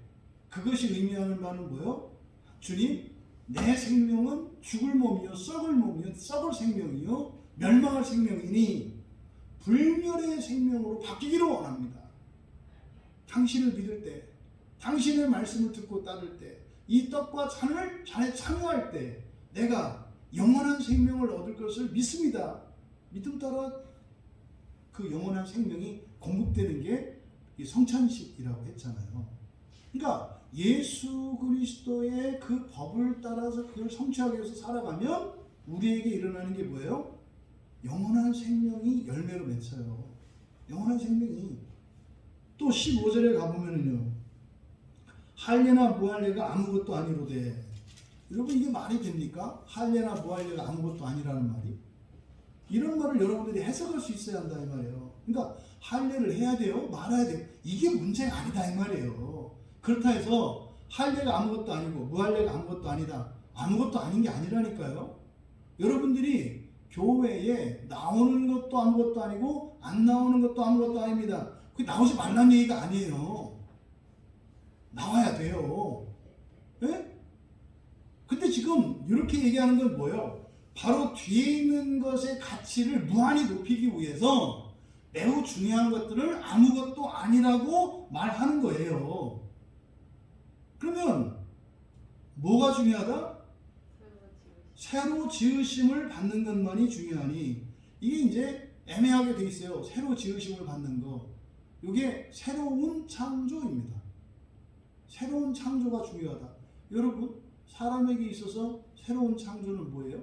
그것이 의미하는 바는 뭐예요? 주님, 내 생명은 죽을 몸이요, 썩을 생명이요, 멸망할 생명이니 불멸의 생명으로 바뀌기를 원합니다. 당신을 믿을 때, 당신의 말씀을 듣고 따를 때, 이 떡과 잔에 참여할 때 내가 영원한 생명을 얻을 것을 믿습니다. 믿음 따라 그 영원한 생명이 공급되는 게 이 성찬식이라고 했잖아요. 그러니까 예수 그리스도의 그 법을 따라서 그걸 성취하기 위해서 살아가면 우리에게 일어나는 게 뭐예요? 영원한 생명이 열매로 맺혀요. 영원한 생명이. 또 15절에 가보면은요, 할례나 무할례가 아무것도 아니로되. 여러분, 이게 말이 됩니까? 할례나 무할례가 아무것도 아니라는 말이. 이런 말을 여러분들이 해석할 수 있어야 한다 이 말이에요. 그러니까 할례를 해야 돼요? 말아야 돼요? 이게 문제가 아니다 이 말이에요. 그렇다 해서 할례가 아무것도 아니고 무할례가 아무것도 아니다, 아무것도 아닌 게 아니라니까요. 여러분들이 교회에 나오는 것도 아무것도 아니고 안 나오는 것도 아무것도 아닙니다. 그게 나오지 말라는 얘기가 아니에요. 나와야 돼요. 예? 근데 지금 이렇게 얘기하는 건 뭐예요? 바로 뒤에 있는 것의 가치를 무한히 높이기 위해서 매우 중요한 것들을 아무것도 아니라고 말하는 거예요. 그러면 뭐가 중요하다? 새로 지으심을 받는 것만이 중요하니. 이게 이제 애매하게 돼 있어요. 새로 지으심을 받는 거. 이게 새로운 창조입니다. 새로운 창조가 중요하다. 여러분, 사람에게 있어서 새로운 창조는 뭐예요?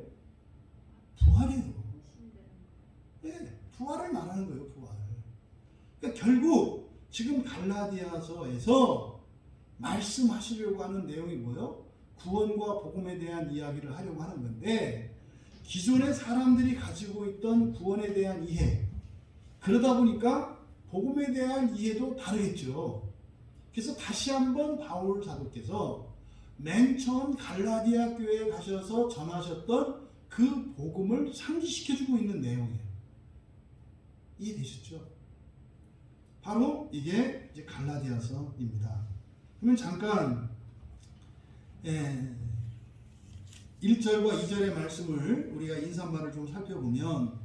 부활이에요. 네, 부활을 말하는 거예요. 부활. 그러니까 결국 지금 갈라디아서에서 말씀하시려고 하는 내용이 뭐예요? 구원과 복음에 대한 이야기를 하려고 하는 건데, 기존의 사람들이 가지고 있던 구원에 대한 이해, 그러다 보니까 복음에 대한 이해도 다르겠죠. 그래서 다시 한번 바울 사도께서 맨 처음 갈라디아 교회에 가셔서 전하셨던 그 복음을 상기시켜주고 있는 내용이에요. 이해되셨죠? 바로 이게 이제 갈라디아서입니다. 그러면 잠깐 1절과 2절의 말씀을 우리가 인사말을 좀 살펴보면,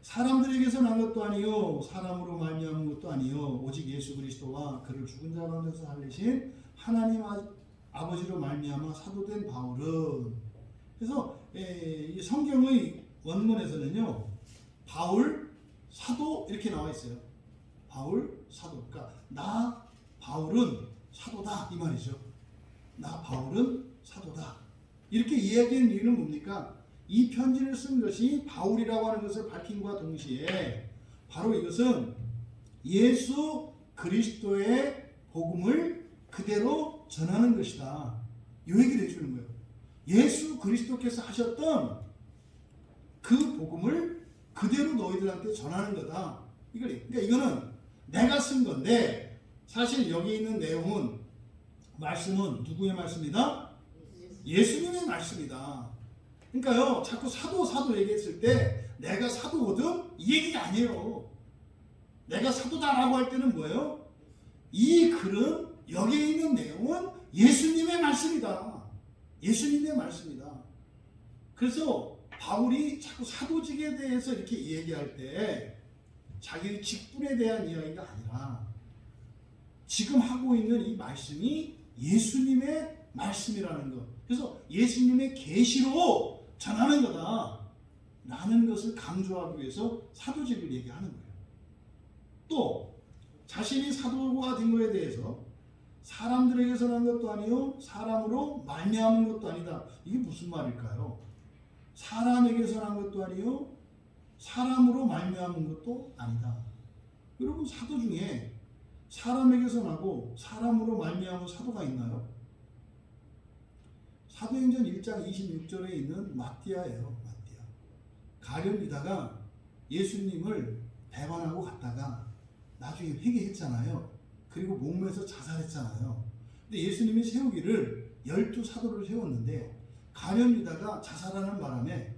사람들에게서 난 것도 아니요 사람으로 말미암은 것도 아니요 오직 예수 그리스도와 그를 죽은 자 가운데서 살리신 하나님 아버지로 말미암아 사도된 바울은 그래서 이 성경의 원문에서는요, 바울, 사도 이렇게 나와 있어요. 바울, 사도. 그러니까 나 바울은 사도다 이 말이죠. 나 바울은 사도다. 이렇게 이야기한 이유는 뭡니까? 이 편지를 쓴 것이 바울이라고 하는 것을 밝힘과 동시에 바로 이것은 예수 그리스도의 복음을 그대로 전하는 것이다. 이 얘기를 해주는 거예요. 예수 그리스도께서 하셨던 그 복음을 그대로 너희들한테 전하는 거다. 그러니까 이거는 내가 쓴 건데 사실 여기 있는 내용은 말씀은 누구의 말씀이다? 예수님의 말씀이다. 그러니까요, 자꾸 사도 얘기했을 때 내가 사도거든? 이 얘기가 아니에요. 내가 사도다라고 할 때는 뭐예요? 이 글은 여기에 있는 내용은 예수님의 말씀이다. 예수님의 말씀이다. 그래서 바울이 자꾸 사도직에 대해서 이렇게 얘기할 때 자기의 직분에 대한 이야기가 아니라 지금 하고 있는 이 말씀이 예수님의 말씀이라는 것. 그래서 예수님의 계시로 전하는 거다 라는 것을 강조하기 위해서 사도직을 얘기하는 거예요. 또 자신이 사도가 된 것에 대해서 사람들에게서 난 것도 아니요 사람으로 말미암은 것도 아니다. 이게 무슨 말일까요? 사람에게서 난 것도 아니요 사람으로 말미암은 것도 아니다. 여러분, 사도 중에 사람에게서 나고 사람으로 말미암은 사도가 있나요? 사도행전 1장 26절에 있는 마띠아예요. 마띠아. 가룟 유다가 예수님을 배반하고 갔다가 나중에 회개했잖아요. 그리고 목매서 자살했잖아요. 근데 예수님이 세우기를 12사도를 세웠는데 가룟 유다가 자살하는 바람에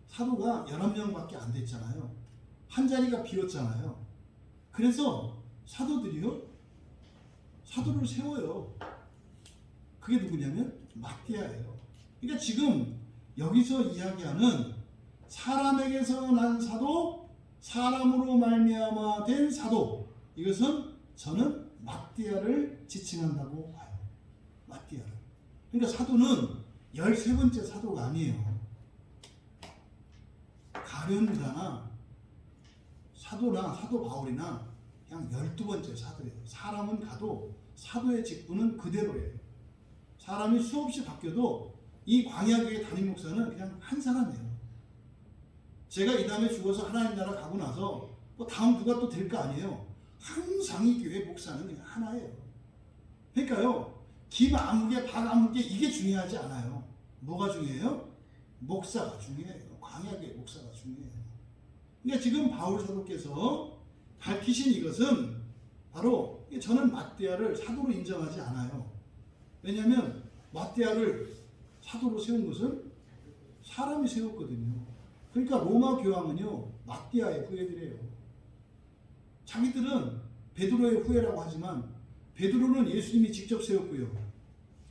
사도가 11명밖에 안 됐잖아요. 한 자리가 비었잖아요. 그래서 사도들이요, 사도를 세워요. 그게 누구냐면 마띠아예요. 그러니까 지금 여기서 이야기하는 사람에게서 난 사도, 사람으로 말미암아 된 사도, 이것은 저는 마띠아를 지칭한다고 봐요. 마띠아를. 그러니까 사도는 13번째 사도가 아니에요. 가룟유다나 사도나 사도 바울이나 그냥 12번째 사도예요. 사람은 가도 사도의 직분은 그대로예요. 사람이 수없이 바뀌어도 이 광야교회 담임 목사는 그냥 한 사람이에요. 제가 이 다음에 죽어서 하나님 나라 가고 나서 뭐 다음 누가 또 될 거 아니에요. 항상 이 교회 목사는 그냥 하나예요. 그러니까요, 김 아무개 박 아무개 이게 중요하지 않아요. 뭐가 중요해요? 목사가 중요해요. 광야교회 목사가 중요해요. 그러니까 지금 바울 사도께서 밝히신 이것은 바로 저는 마띠아를 사도로 인정하지 않아요. 왜냐하면 마띠아를 사도로 세운 것은 사람이 세웠거든요. 그러니까 로마 교황은요, 마띠아의 후예들이에요. 자기들은 베드로의 후예라고 하지만 베드로는 예수님이 직접 세웠고요.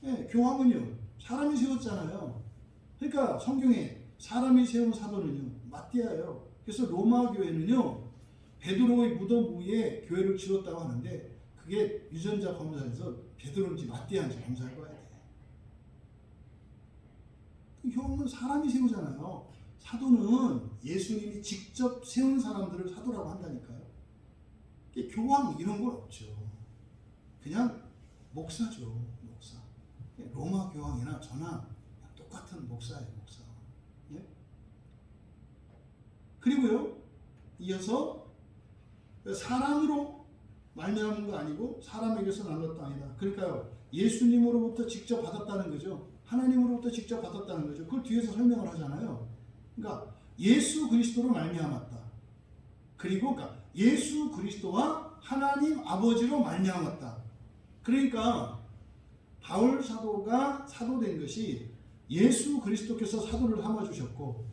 네, 교황은요, 사람이 세웠잖아요. 그러니까 성경에 사람이 세운 사도는요, 마띠아예요. 그래서 로마 교회는요, 베드로의 무덤 위에 교회를 지었다고 하는데 그게 유전자 검사에서 베드로인지 마띠아인지 검사해 봐야 돼. 교황은 사람이 세우잖아요. 사도는 예수님이 직접 세운 사람들을 사도라고 한다니까요. 교황 이런 건 없죠. 그냥 목사죠. 목사. 로마 교황이나 저나 똑같은 목사예요. 목사. 네? 그리고요, 이어서 사람으로 말미암은 거 아니고 사람에게서 난 것도 아니다. 그러니까요, 예수님으로부터 직접 받았다는 거죠. 하나님으로부터 직접 받았다는 거죠. 그걸 뒤에서 설명을 하잖아요. 그러니까 예수 그리스도로 말미암았다. 그리고 그러니까 예수 그리스도와 하나님 아버지로 말미암았다. 그러니까 바울 사도가 사도된 것이 예수 그리스도께서 사도를 삼아주셨고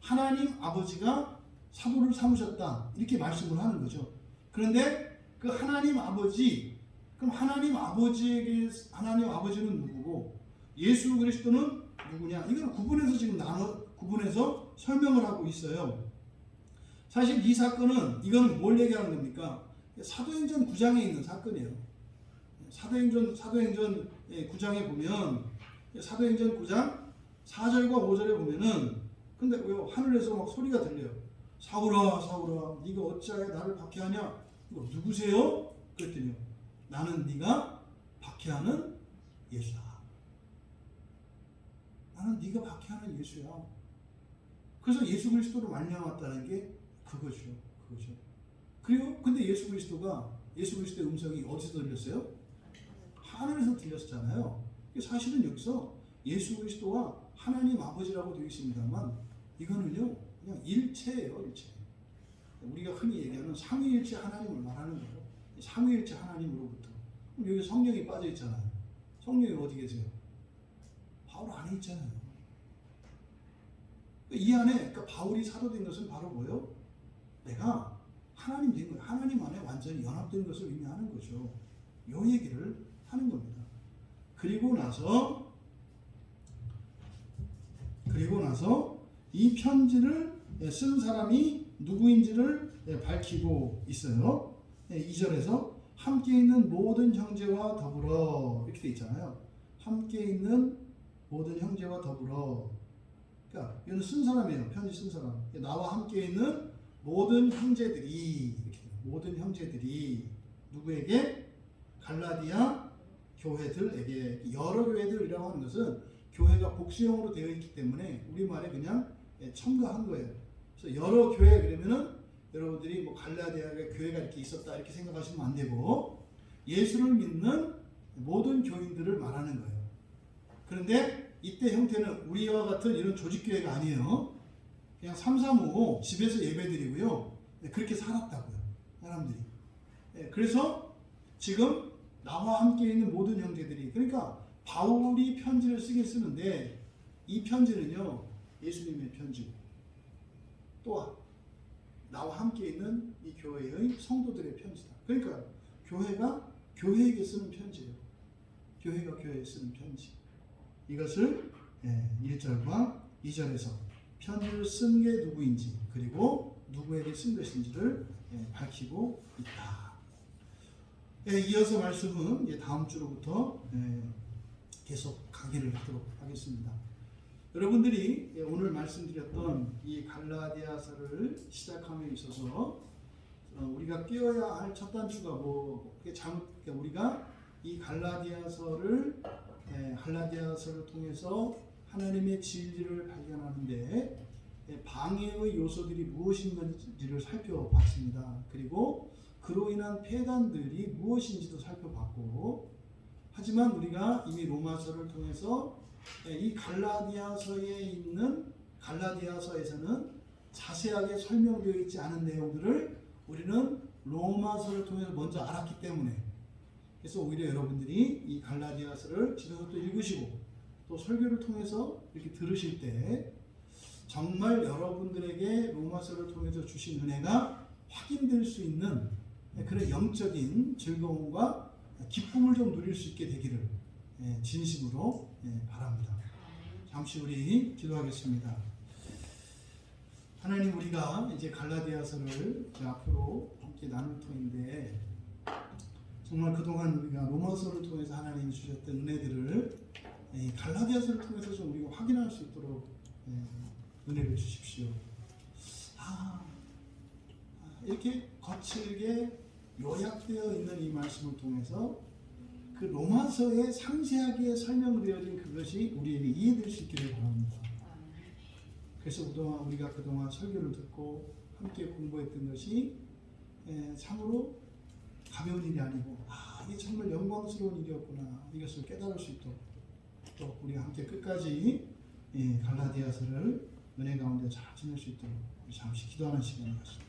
하나님 아버지가 사도를 삼으셨다. 이렇게 말씀을 하는 거죠. 그런데 그 하나님 아버지, 그럼 하나님 아버지는 누구고 예수 그리스도는 누구냐? 이걸 구분해서 지금 구분해서 설명을 하고 있어요. 사실 이 사건은 이거는 뭘 얘기하는 겁니까? 사도행전 9장에 있는 사건이에요. 사도행전 9장에 보면 사도행전 9장 4절과 5절에 보면은 근데 왜 하늘에서 막 소리가 들려요. 사울아 사울아 네가 어찌하여 나를 박해하냐. 이거 누구세요? 그랬더니요. 나는 네가 박해하는 예수다. 나는 네가 박해하는 예수야. 그래서 예수 그리스도로 말미암았다는 게 그거죠. 그리고 근데 예수 그리스도의 음성이 어디서 들렸어요? 하늘에서 들렸잖아요. 사실은 여기서 예수 그리스도와 하나님 아버지라고 되어 있습니다만 이거는요 그냥 일체예요. 일체. 우리가 흔히 얘기하는 삼위일체 하나님을 말하는 거예요. 삼위일체 하나님으로부터. 그럼 여기 성령이 빠져 있잖아요. 성령이 어디 계세요? 바울 안에 있잖아요. 이 안에 그러니까 바울이 사도된 것은 바로 뭐예요? 내가 하나님 된 거예요. 하나님 안에 완전히 연합된 것을 의미하는 거죠. 요 얘기를 하는 겁니다. 그리고 나서 이 편지를 쓴 사람이 누구인지를 밝히고 있어요. 2절에서 함께 있는 모든 형제와 더불어 이렇게 돼 있잖아요. 함께 있는 모든 형제와 더불어. 그러니까 이건 쓴 사람이에요. 편지 쓴 사람. 나와 함께 있는 모든 형제들이 이렇게 모든 형제들이 누구에게? 갈라디아 교회들에게. 여러 교회들이라고 하는 것은 교회가 복수형으로 되어 있기 때문에 우리말에 그냥 첨가한 거예요. 그래서 여러 교회 그러면은 여러분들이 뭐 갈라디아에 교회가 이렇게 있었다 이렇게 생각하시면 안 되고 예수를 믿는 모든 교인들을 말하는 거예요. 그런데 이때 형태는 우리와 같은 이런 조직교회가 아니에요. 그냥 335 집에서 예배드리고요. 그렇게 살았다고요. 사람들이. 그래서 지금 나와 함께 있는 모든 형제들이 그러니까 바울이 편지를 쓰긴 쓰는데 이 편지는요. 예수님의 편지고 또한 나와 함께 있는 이 교회의 성도들의 편지다. 그러니까 교회가 교회에게 쓰는 편지예요. 교회가 교회에 쓰는 편지. 이것을 1절과 2절에서 편지를 쓴 게 누구인지 그리고 누구에게 쓴 것인지를 밝히고 있다. 이어서 말씀은 다음 주로부터 계속 강의를 하도록 하겠습니다. 여러분들이 오늘 말씀드렸던 이 갈라디아서를 시작함에 있어서 우리가 끼워야 할 첫 단추가 그러니까 우리가 이 갈라디아서를 통해서 하나님의 진리를 발견하는데 방해의 요소들이 무엇인지를 살펴봤습니다. 그리고 그로 인한 폐단들이 무엇인지도 살펴봤고 하지만 우리가 이미 로마서를 통해서 이 갈라디아서에서는 자세하게 설명되어 있지 않은 내용들을 우리는 로마서를 통해서 먼저 알았기 때문에 그래서 오히려 여러분들이 이 갈라디아서를 집에서 또 읽으시고 또 설교를 통해서 이렇게 들으실 때 정말 여러분들에게 로마서를 통해서 주신 은혜가 확인될 수 있는 그런 영적인 즐거움과 기쁨을 좀 누릴 수 있게 되기를 진심으로 바랍니다. 잠시 우리 기도하겠습니다. 하나님 우리가 이제 갈라디아서를 앞으로 함께 나눌 터인데 정말 그동안 우리가 로마서를 통해서 하나님이 주셨던 은혜들을 갈라디아서를 통해서 좀 우리가 확인할 수 있도록 은혜를 주십시오. 이렇게 거칠게 요약되어 있는 이 말씀을 통해서 그 로마서에 상세하게 설명되어진 그것이 우리에게 이해될 수 있기를 바랍니다. 그래서 우리가 그동안 설교를 듣고 함께 공부했던 것이 참으로 가벼운 일이 아니고 이게 정말 영광스러운 일이었구나 이것을 깨달을 수 있도록 또 우리가 함께 끝까지 갈라디아서를 은혜 가운데 잘 지낼 수 있도록 우리 잠시 기도하는 시간이 있습니다.